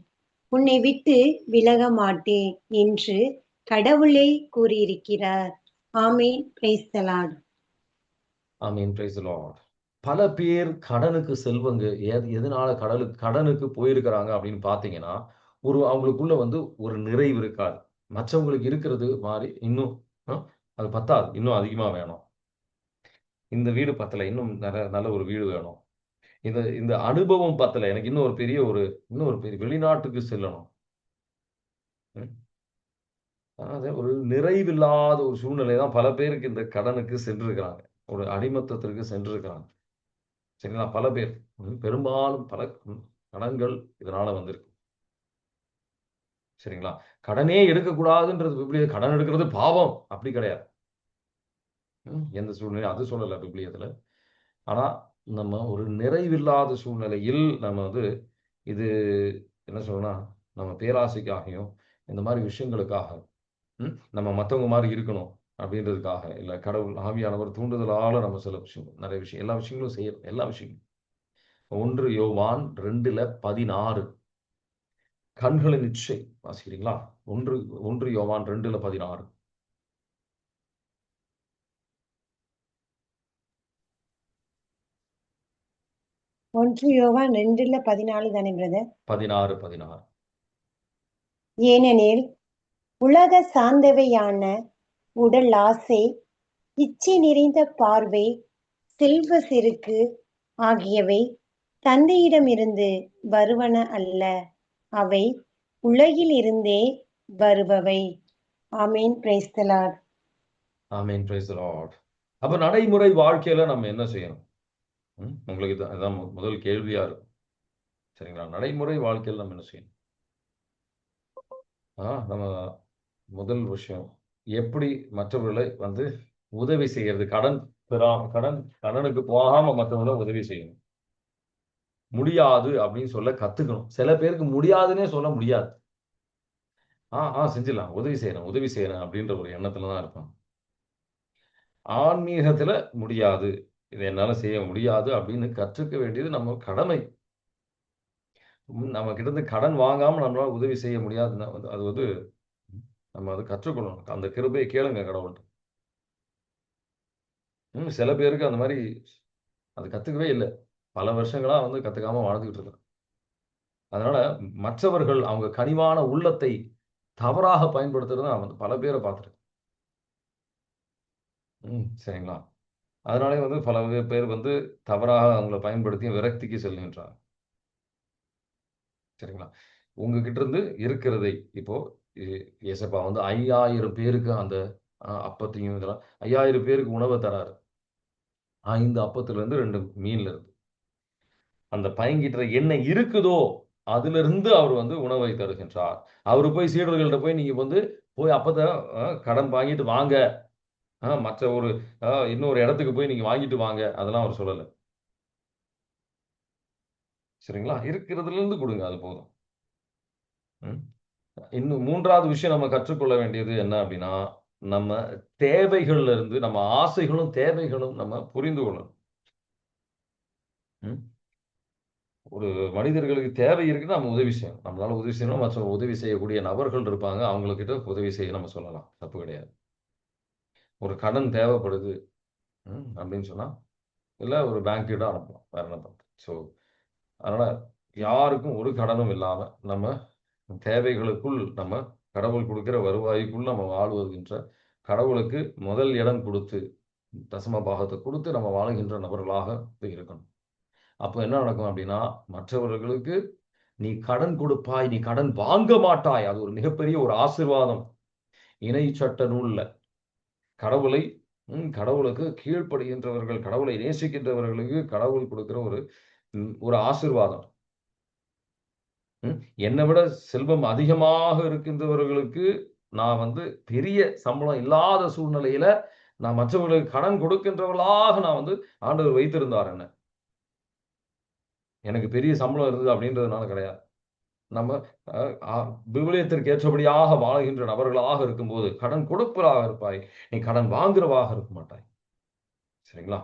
Speaker 4: உன்னை விட்டு விலக மாட்டேன் என்று கடவுளே கூறியிருக்கிறார். ஆமீன். Praise the lord.
Speaker 1: ஆமீன். Praise the lord. பல பேர் கடனுக்கு செல்வங்க எதனால கடனுக்கு போயிருக்கிறாங்க அப்படின்னு பார்த்தீங்கன்னா, அவங்களுக்குள்ள வந்து ஒரு நிறைவு இருக்காது. மற்றவங்களுக்கு இருக்கிறது மாதிரி இன்னும் அது பத்தாது, இன்னும் அதிகமா வேணும். இந்த வீடு பத்தலை, இன்னும் நல்ல ஒரு வீடு வேணும். இந்த அனுபவம் பத்தலை, எனக்கு இன்னும் ஒரு பெரிய வெளிநாட்டுக்கு செல்லணும். ஒரு நிறைவில்லாத ஒரு சூழ்நிலை தான் பல பேருக்கு இந்த கடனுக்கு சென்றிருக்கிறாங்க. ஒரு அடிமத்தத்திற்கு சென்றிருக்கிறாங்க. சரிங்களா? பல பேர் பெரும்பாலும் பல கடன்கள் இதனால வந்திருக்கு. சரிங்களா? கடனே எடுக்கக்கூடாதுன்றது பிப்ளிய கடன் எடுக்கிறது பாவம் அப்படி கிடையாது. எந்த சூழ்நிலை அது சொல்லல பிப்ளியத்துல. ஆனா நம்ம ஒரு நிறைவில்லாத சூழ்நிலையில் நம்ம வந்து இது என்ன சொல்லணும், நம்ம பேராசைக்காகவும் இந்த மாதிரி விஷயங்களுக்காக நம்ம மற்றவங்க மாதிரி இருக்கணும் அப்படின்றதுக்காக இல்லை, கடவுள் ஆவியானவர் தூண்டுதலால நம்ம சில விஷயம் நிறைய விஷயம் எல்லா விஷயங்களும் செய்யணும். எல்லா விஷயங்களும் 1 யோவான் 2:16 கண்களின் இச்சை வாசிக்கிறீங்களா? 1 யோவான் 2:16.
Speaker 4: 1 யோவான் 2:14 தானே பிரதர்?
Speaker 1: 16.
Speaker 4: ஏனெனில் உலக சார்ந்தவையான உடல் ஆசை, இச்சை நிறைந்த பார்வை, செல்வ செருக்கு ஆகியவை தந்தையிடமிருந்து வருவன அல்ல, அவை உலகில் இருந்தே வருபவை. ஆமீன். Praise the lord.
Speaker 1: ஆமீன். Praise the lord. அப்ப நடைமுறை வாழ்க்கையில நம்ம என்ன செய்யணும்? உங்களுக்கு அதான் முதல் கேள்வியா இருக்கும். சரிங்களா? நடைமுறை வாழ்க்கையில் நம்ம என்ன செய்யணும்? நம்ம முதல் விஷயம் எப்படி மற்றவர்களை வந்து உதவி செய்யறது, கடனுக்கு போகாம மற்றவர்களை உதவி செய்யணும். முடியாது அப்படின்னு சொல்ல கத்துக்கணும். சில பேருக்கு முடியாதுன்னே சொல்ல முடியாது. செஞ்சிடலாம், உதவி செய்யறேன் அப்படின்ற ஒரு எண்ணத்துல தான் இருப்பாங்க. ஆன்மீகத்துல முடியாது, இதை என்னால செய்ய முடியாது அப்படின்னு கற்றுக்க வேண்டியது நம்ம கடமை. நம்ம கிட்ட இருந்து கடன் வாங்காம நம்மளால உதவி செய்ய முடியாதுன்னா அது வந்து நம்ம அதை கற்றுக்கொள்ளணும். அந்த கிருபையை கேளுங்க கடவுள்கிட்ட. சில பேருக்கு அந்த மாதிரி அது கத்துக்கவே இல்லை, பல வருஷங்களா வந்து கத்துக்காம வாழ்ந்துகிட்டு இருக்காங்க. அதனால மற்றவர்கள் அவங்க கனிவான உள்ளத்தை தவறாக பயன்படுத்துறது நான் வந்து பல பேரை பார்த்துருக்கேன். சரிங்களா? அதனாலே வந்து பல பேர் வந்து தவறாக அவங்கள பயன்படுத்தி விரக்திக்கு செல்கின்றாங்க. சரிங்களா? உங்ககிட்ட இருந்து இருக்கிறதை இப்போ ஏசப்பா வந்து 5000 பேருக்கு அந்த அப்பத்தையும் இதெல்லாம் 5000 பேருக்கு உணவை தராரு. 5 அப்பத்துல இருந்து 2 மீன்ல இருந்து அந்த பயங்கிட்ட என்ன இருக்குதோ அதுல இருந்து அவர் வந்து உணவை தருகின்றார். அவரு போய் சீடர்கள்ட்ட போய் நீங்க வந்து போய் அப்பத்தை கடன் வாங்கிட்டு வாங்க, மற்ற ஒரு இன்னொரு இடத்துக்கு போய் நீங்க வாங்கிட்டு வாங்க, அதெல்லாம் அவர் சொல்லல. சரிங்களா? இருக்கிறதுல இருந்து கொடுங்க, அது போதும். இன்னும் 3வது விஷயம் நம்ம கற்றுக்கொள்ள வேண்டியது என்ன அப்படின்னா, நம்ம தேவைகள்ல இருந்து நம்ம ஆசைகளும் தேவைகளும் நம்ம புரிந்து கொள்ளணும். ஒரு மனிதர்களுக்கு தேவை இருக்குன்னா நம்ம உதவி செய்யணும். நம்மளால உதவி செய்யணும், மற்ற உதவி செய்யக்கூடிய நபர்கள் இருப்பாங்க, அவங்கக்கிட்ட உதவி செய்ய நம்ம சொல்லலாம், தப்பு கிடையாது. ஒரு கடன் தேவைப்படுது அப்படின்னு சொன்னா, இல்லை ஒரு பேங்க் கிட்ட அனுப்பலாம், வேற என்ன பண்றது. ஸோ அதனால யாருக்கும் ஒரு கடனும் இல்லாம நம்ம தேவைகளுக்குள் நம்ம கடவுள் கொடுக்கிற வருவாய்க்குள் நம்ம வாழ்வதுகின்ற கடவுளுக்கு முதல் இடம் கொடுத்து தசம பாகத்தை கொடுத்து நம்ம வாழுகின்ற நபர்களாக இருக்கணும். அப்போ என்ன நடக்கும் அப்படின்னா, மற்றவர்களுக்கு நீ கடன் கொடுப்பாய், நீ கடன் வாங்க மாட்டாய். அது ஒரு மிகப்பெரிய ஒரு ஆசீர்வாதம். இணை சட்ட நூல்ல கடவுளை கடவுளுக்கு கீழ்ப்படுகின்றவர்கள், கடவுளை நேசிக்கின்றவர்களுக்கு கடவுள் கொடுக்கிற ஒரு ஆசீர்வாதம். என்னை விட செல்வம் அதிகமாக இருக்கின்றவர்களுக்கு நான் பெரிய சம்பளம் இல்லாத சூழ்நிலையில நான் மற்றவர்களுக்கு கடன் கொடுக்கின்றவர்களாக நான் ஆண்டவர் வைத்திருந்தார். என்ன எனக்கு பெரிய சம்பளம் இருந்தது அப்படின்றதுனால கிடையாது. நம்ம விவிலியத்திற்கு ஏற்றபடியாக வாழ்கின்ற நபர்களாக இருக்கும்போது கடன் கொடுப்பவராக இருப்பாய், நீ கடன் வாங்குறவாக இருக்க மாட்டாய். சரிங்களா?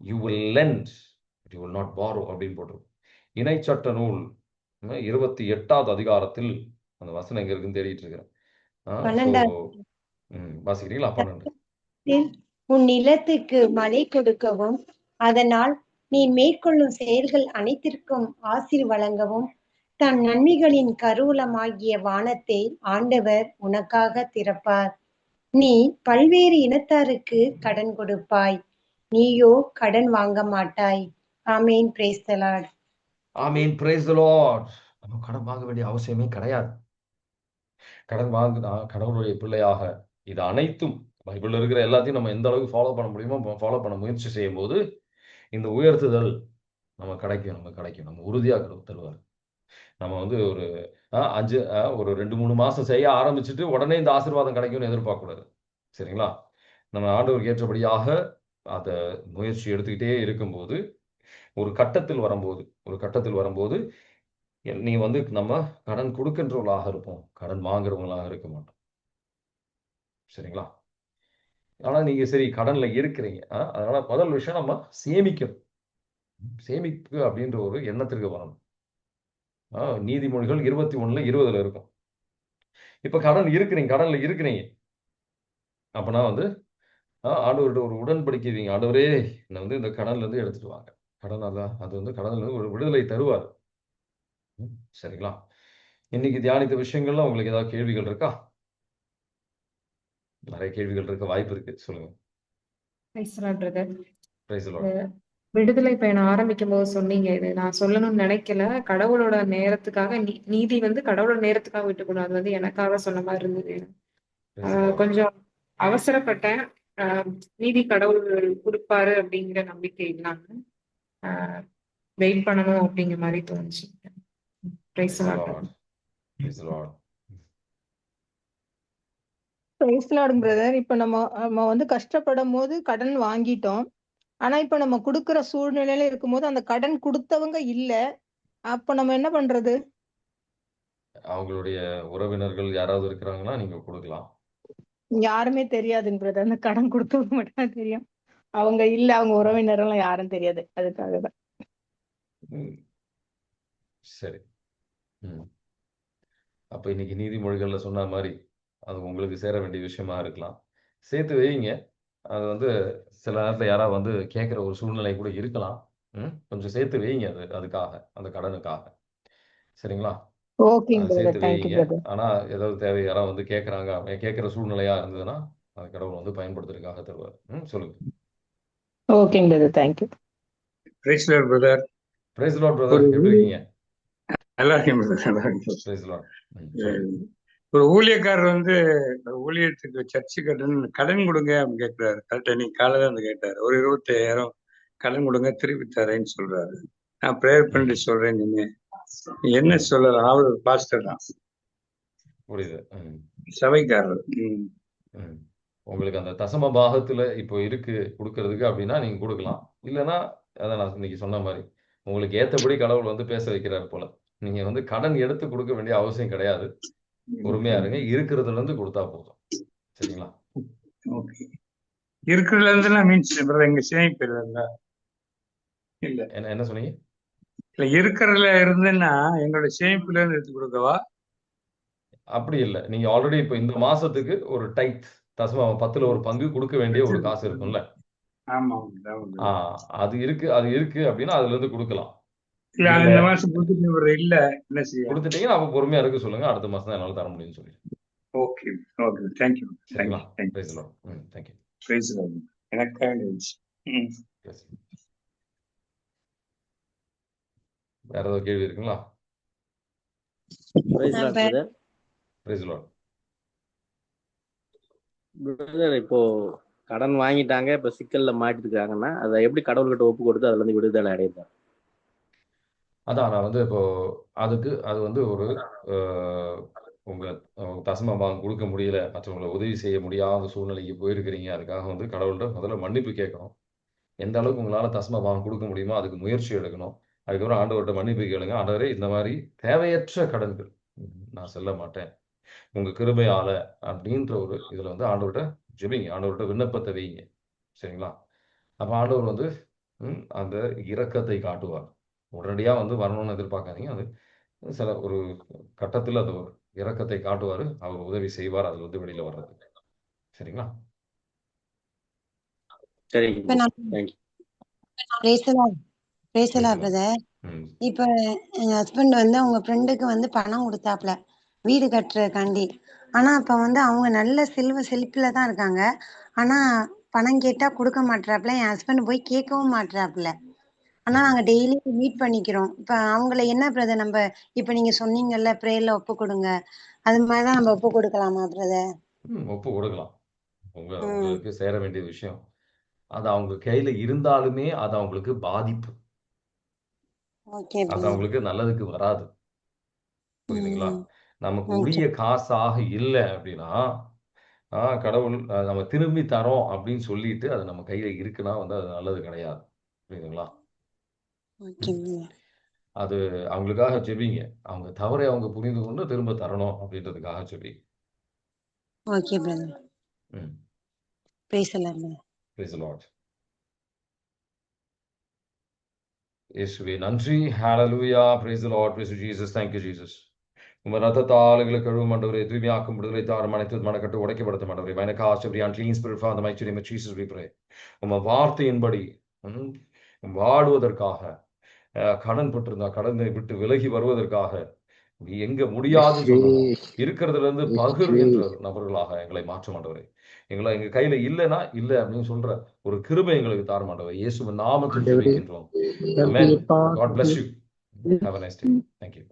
Speaker 1: You will lend, you will not borrow அப்படின்னு போட்டிருக்கும். இணை சட்ட நூல் 28வது அதிகாரத்தில் அந்த வசனம் எங்க இருக்குன்னு தேடிட்டு இருக்கிறேன். வாசிக்கிறீங்களா? 12.
Speaker 4: உன் நிலத்துக்கு மழை கொடுக்கவும், அதனால் நீ மேற்கொள்ளும் செயல்கள் அனைத்திற்கும் ஆசீர் வழங்கவும், தன் நன்மைகளின் கருவூலமாகிய வானத்தை ஆண்டவர் உனக்காக திறப்பார். நீ பல்வேறு இனத்தாருக்கு கடன் கொடுப்பாய், நீயோ கடன் வாங்க மாட்டாய். ஆமீன். Praise the lord.
Speaker 1: ஆமீன். Praise the lord. நம்ம கடன் வாங்க வேண்டிய அவசியமே கிடையாது. கடன் வாங்குனா கடவுளுடைய பிள்ளையாக இது அனைத்தும் பைபிள்ல இருக்கிற எல்லாத்தையும் நம்ம எந்த அளவுக்கு ஃபாலோ பண்ண முடியுமோ ஃபாலோ பண்ண முயற்சி செய்யும் போது இந்த உயர்த்துதல் நம்ம கிடைக்கும். நம்ம உறுதியாக தருவார். நம்ம ஒரு 2-3 மாசம் செய்ய ஆரம்பிச்சுட்டு உடனே இந்த ஆசீர்வாதம் கிடைக்கும்னு எதிர்பார்க்கக்கூடாது. சரிங்களா? நம்ம ஆண்டவருக்கு ஏற்றபடியாக அத முயற்சி எடுத்துக்கிட்டே இருக்கும்போது ஒரு கட்டத்தில் வரும்போது நீ நம்ம கடன் கொடுக்கின்றவர்களாக இருப்போம், கடன் வாங்குறவங்களாக இருக்க மாட்டோம். சரிங்களா? ஆனா நீங்க சரி கடன்ல இருக்கிறீங்க, அதனால முதல் விஷயம் நம்ம சேமிக்கணும். சேமிப்பு அப்படின்ற ஒரு எண்ணத்திற்கு வரணும். நீதிமொழிகள் 21:20 இருக்கும். இப்ப கடன்ல இருக்கிறீங்க அப்பனா ஆண்டவர்கிட்ட ஒரு உடன்படிக்கை வைங்க. ஆண்டவரே, என்னை இந்த கடன்ல இருந்து எடுத்துட்டு வாங்க. கடன்ல இருந்து ஒரு விடுதலை தருவார். சரிங்களா? இன்னைக்கு தியானித்த விஷயங்கள்ல உங்களுக்கு ஏதாவது கேள்விகள் இருக்கா? நிறைய கேள்விகள் இருக்க வாய்ப்பு இருக்கு. சொல்லுங்க. Price the Lord.
Speaker 8: விடுதலை பயணம் ஆரம்பிக்கும் போது சொன்னீங்க, இது நான் சொல்லணும்னு நினைக்கல, கடவுளோட நேரத்துக்காக நீதி கடவுளோட நேரத்துக்காக விட்டுக்கணும். அது எனக்காக சொன்ன மாதிரி இருந்தது. கொஞ்சம் அவசரப்பட்டேன். நீதி கடவுள் கொடுப்பாரு அப்படிங்கிற நம்பிக்கை இல்லாம வெயிட் பண்ணணும் அப்படிங்கிற மாதிரி தோணுச்சு. Price the lord.
Speaker 1: Praise the lord.
Speaker 2: Praise the Lord brother. இப்ப நம்ம கஷ்டப்படும் போது கடன் வாங்கிட்டோம். ஆனா இப்ப நம்ம கொடுக்கிற சூழ்நிலையில இருக்கும்போது அந்த கடன் கொடுத்தவங்க இல்ல, அப்ப நம்ம என்ன பண்றது?
Speaker 1: அவங்களுடைய உறவினர்கள் யாராவது இருக்கிறாங்கன்னா நீங்க கொடுக்கலாம்.
Speaker 2: யாருமே தெரியாதுங்க பிரதர். அந்த கடன் கொடுத்தவங்க மட்டும் தான் தெரியும். அவங்க இல்ல, அவங்க உறவினர்கள் யாரும் தெரியாது. அதுக்காக தான்.
Speaker 1: சரி. அப்ப இன்னைக்கு நீதிமொழிகள்ல சொன்ன மாதிரி அது உங்களுக்கு சேர வேண்டிய விஷயமா இருக்கலாம். சேர்த்து வைங்க. அது சில நேரத்துல யாராவது கேட்கிற ஒரு சூழ்நிலை கூட இருக்கலாம். கொஞ்சம் சேர்த்து வைங்க அதுக்காக, அந்த கடனுக்காக. சரிங்களா? சேர்த்து வைங்க. ஆனா ஏதாவது தேவை யாராவது கேட்கிற சூழ்நிலையா இருந்ததுன்னா அது கடவுள் பயன்படுத்துறதுக்காக தருவார். சொல்லுங்க.
Speaker 2: ஓகேங்க brother. Thank you.
Speaker 9: Praise the Lord brother.
Speaker 1: Praise the Lord brother. எப்படி இருக்கீங்க?
Speaker 9: நல்லா இருக்கேன் பிரதர்.
Speaker 1: Praise the Lord.
Speaker 9: ஒரு ஊழியக்காரர் ஊழியத்துக்கு சர்ச்சு கடன் கொடுங்க அப்படின்னு கேட்கிறாரு. கரெக்டா இன்னைக்கு காலையில கேட்டாரு. ஒரு 25,000 கடன் கொடுங்க, திருப்பி தரேன்னு சொல்றாரு. நான் ப்ரேயர் பண்ணி சொல்றேன். நீங்க என்ன சொல்லலாம்? அவர் பாஸ்டர் தான்,
Speaker 1: புரியுது.
Speaker 9: சபைக்காரர்.
Speaker 1: உங்களுக்கு அந்த தசம பாகத்துல இப்போ இருக்கு கொடுக்கறதுக்கு அப்படின்னா நீங்க கொடுக்கலாம். இல்லைன்னா அதான் நான் இன்னைக்கு சொன்ன மாதிரி உங்களுக்கு ஏத்தபடி கடவுள் பேச வைக்கிறார் போல. நீங்க கடன் எடுத்து கொடுக்க வேண்டிய அவசியம் கிடையாது. பொறுமையா இருங்க. இருக்கிறதுல இருந்து கொடுத்தா போதும். சரிங்களா?
Speaker 9: ஓகே. இருக்கிறதுல இருந்து மீன்ஸ் எங்க சேமிப்பு இல்ல.
Speaker 1: என்ன சொன்னீங்க?
Speaker 9: இல்ல இருக்கிறதுல இருந்துன்னா எங்களோட சேமிப்புல இருந்து எடுத்து கொடுக்கவா?
Speaker 1: அப்படி இல்லை. நீங்க ஆல்ரெடி இப்ப இந்த மாசத்துக்கு ஒரு டைத் தசம 10ல ஒரு பங்கு கொடுக்க வேண்டிய ஒரு காசு இருக்கும்ல.
Speaker 9: ஆமா
Speaker 1: அது இருக்கு அப்படின்னா அதுல இருந்து கொடுக்கலாம்.
Speaker 9: இல்ல அது
Speaker 1: இல்ல
Speaker 9: இந்த மாசம் கொடுத்துட்டு இல்ல என்ன செய்ய?
Speaker 1: கொடுத்துட்டீங்கன்னா அவங்க பொறுமையா இருக்க சொல்லுங்க. அடுத்த மாசம் தான் என்னால தர முடியும்னு சொல்லி.
Speaker 9: ஓகே ஓகே, தேங்க்யூ
Speaker 1: சரிங்களா?
Speaker 9: Thank you
Speaker 1: praise the Lord. Thank you.
Speaker 9: Praise the Lord. எனக்காக இருந்துச்சு.
Speaker 1: Yes. வேற ஏதாவது கேள்வி இருக்குங்களா?
Speaker 10: Praise Lord brother.
Speaker 1: Praise the Lord.
Speaker 10: Brother, இப்போ கடன் வாங்கிட்டாங்க, இப்ப சிக்கல்ல மாட்டிருக்காங்கன்னா அதை எப்படி கடவுள்கிட்ட ஒப்பு கொடுத்து அதுல இருந்து விடுதலை அடையுது?
Speaker 1: அதான் நான் வந்து இப்போ அதுக்கு அது வந்து ஒரு உங்க தசம பாகம் கொடுக்க முடியல, மற்றவங்களை உதவி செய்ய முடியாத சூழ்நிலைக்கு போயிருக்கிறீங்க. அதுக்காக வந்து கடவுள்கிட்ட முதல்ல மன்னிப்பு கேட்கணும். எந்த அளவுக்கு உங்களால தசம பாகம் கொடுக்க முடியுமோ அதுக்கு முயற்சி எடுக்கணும். அதுக்கப்புறம் ஆண்டவர்கிட்ட மன்னிப்பு கேளுங்க. ஆண்டவரே, இந்த மாதிரி தேவையற்ற கடன்கள் நான் செல்ல மாட்டேன் உங்க கிருபையால அப்படின்ற ஒரு இதுல வந்து ஆண்டவர்கிட்ட ஜெபிங்க. ஆண்டவர்கிட்ட விண்ணப்பத்தை வைங்க. சரிங்களா? அப்ப ஆண்டவர் வந்து அந்த இரக்கத்தை காட்டுவார். உடனடியா வந்து வரணும்னு எதிர்பார்க்காதீங்க. அது சில ஒரு கட்டத்தில் அது ஒரு இரக்கத்தை காட்டுவாரு. அவர் உதவி செய்வார் அதுல வந்து வெளியில வர்றதுக்கு. சரிங்களா?
Speaker 4: இப்ப எங்க ஹஸ்பண்ட் வந்து அவங்க ஃப்ரெண்டுக்கு வந்து பணம் கொடுத்தாப்ல வீடு கட்டுறதுக்காண்டி. ஆனா இப்ப வந்து அவங்க நல்ல செழிப்புல தான் இருக்காங்க. ஆனா பணம் கேட்டா கொடுக்க மாட்டாப்ல. என் ஹஸ்பண்ட் போய் கேட்கவும் மாட்டாப்ல. ஆனா நாங்க டெய்லி மீட் பண்ணிக்கிறோம். இப்ப அவங்கள என்ன பிரதர் நம்ம இப்ப நீங்க சொன்னீங்கல்ல பிரேயர்ல ஒப்பு கொடுங்க, அது மாதிரிதான் நம்ம ஒப்பு கொடுக்கலாமா பிரதர்?
Speaker 1: ஒப்பு கொடுக்கலாம். உங்களுக்கு சேர வேண்டிய விஷயம் அது அவங்க கையில இருந்தாலுமே அது அவங்களுக்கு பாதிப்பு. அது அவங்களுக்கு நல்லதுக்கு வராது. புரியுதுங்களா? நமக்கு உரிய காசாக இல்லை அப்படின்னா கடவுள் நம்ம திரும்பி தரோம் அப்படின்னு சொல்லிட்டு அது நம்ம கையில இருக்குன்னா வந்து அது நல்லது கிடையாது. புரியுதுங்களா? அது அவங்களுக்காக ஜெபிங்க. அவங்க தவறை அவங்க புரிந்து கொண்டு திரும்ப தரணும் அப்படின்றதுக்காக ஜெபிங்க.
Speaker 4: Okay brother. Praise the lord.
Speaker 1: Praise the lord. இயேசுவே நன்றி. ஹalleluya. Praise the lord. Praise Jesus. thank you Jesus. உங்க ரத்தத்தால் எங்களை கழுவும் ஆண்டவரே, தூய்மையாக்கும் விடுதலை தாரும், அனைத்து மனக்கட்டு உடைக்கப்படுத்தும் ஆண்டவரே. By the cast of the unclean spirit, Father, the mighty name of Jesus we pray. உங்க வார்த்தையின்படி வாடுவதற்காக, கடன் பட்டிருந்தா கடனை விட்டு விலகி வருவதற்காக, எங்க முடியாது சொல்றோம் இருக்கிறதுல இருந்து பகிர்கின்ற நபர்களாக எங்களை மாற்ற ஆண்டவரே. எங்க கையில இல்லைன்னா இல்ல அப்படின்னு சொல்ற ஒரு கிருபை எங்களுக்கு தாரும் ஆண்டவரே. இயேசுவின் நாமத்தில் ஜெபிக்கின்றோம். Amen. God bless you. Have a nice day. Thank you.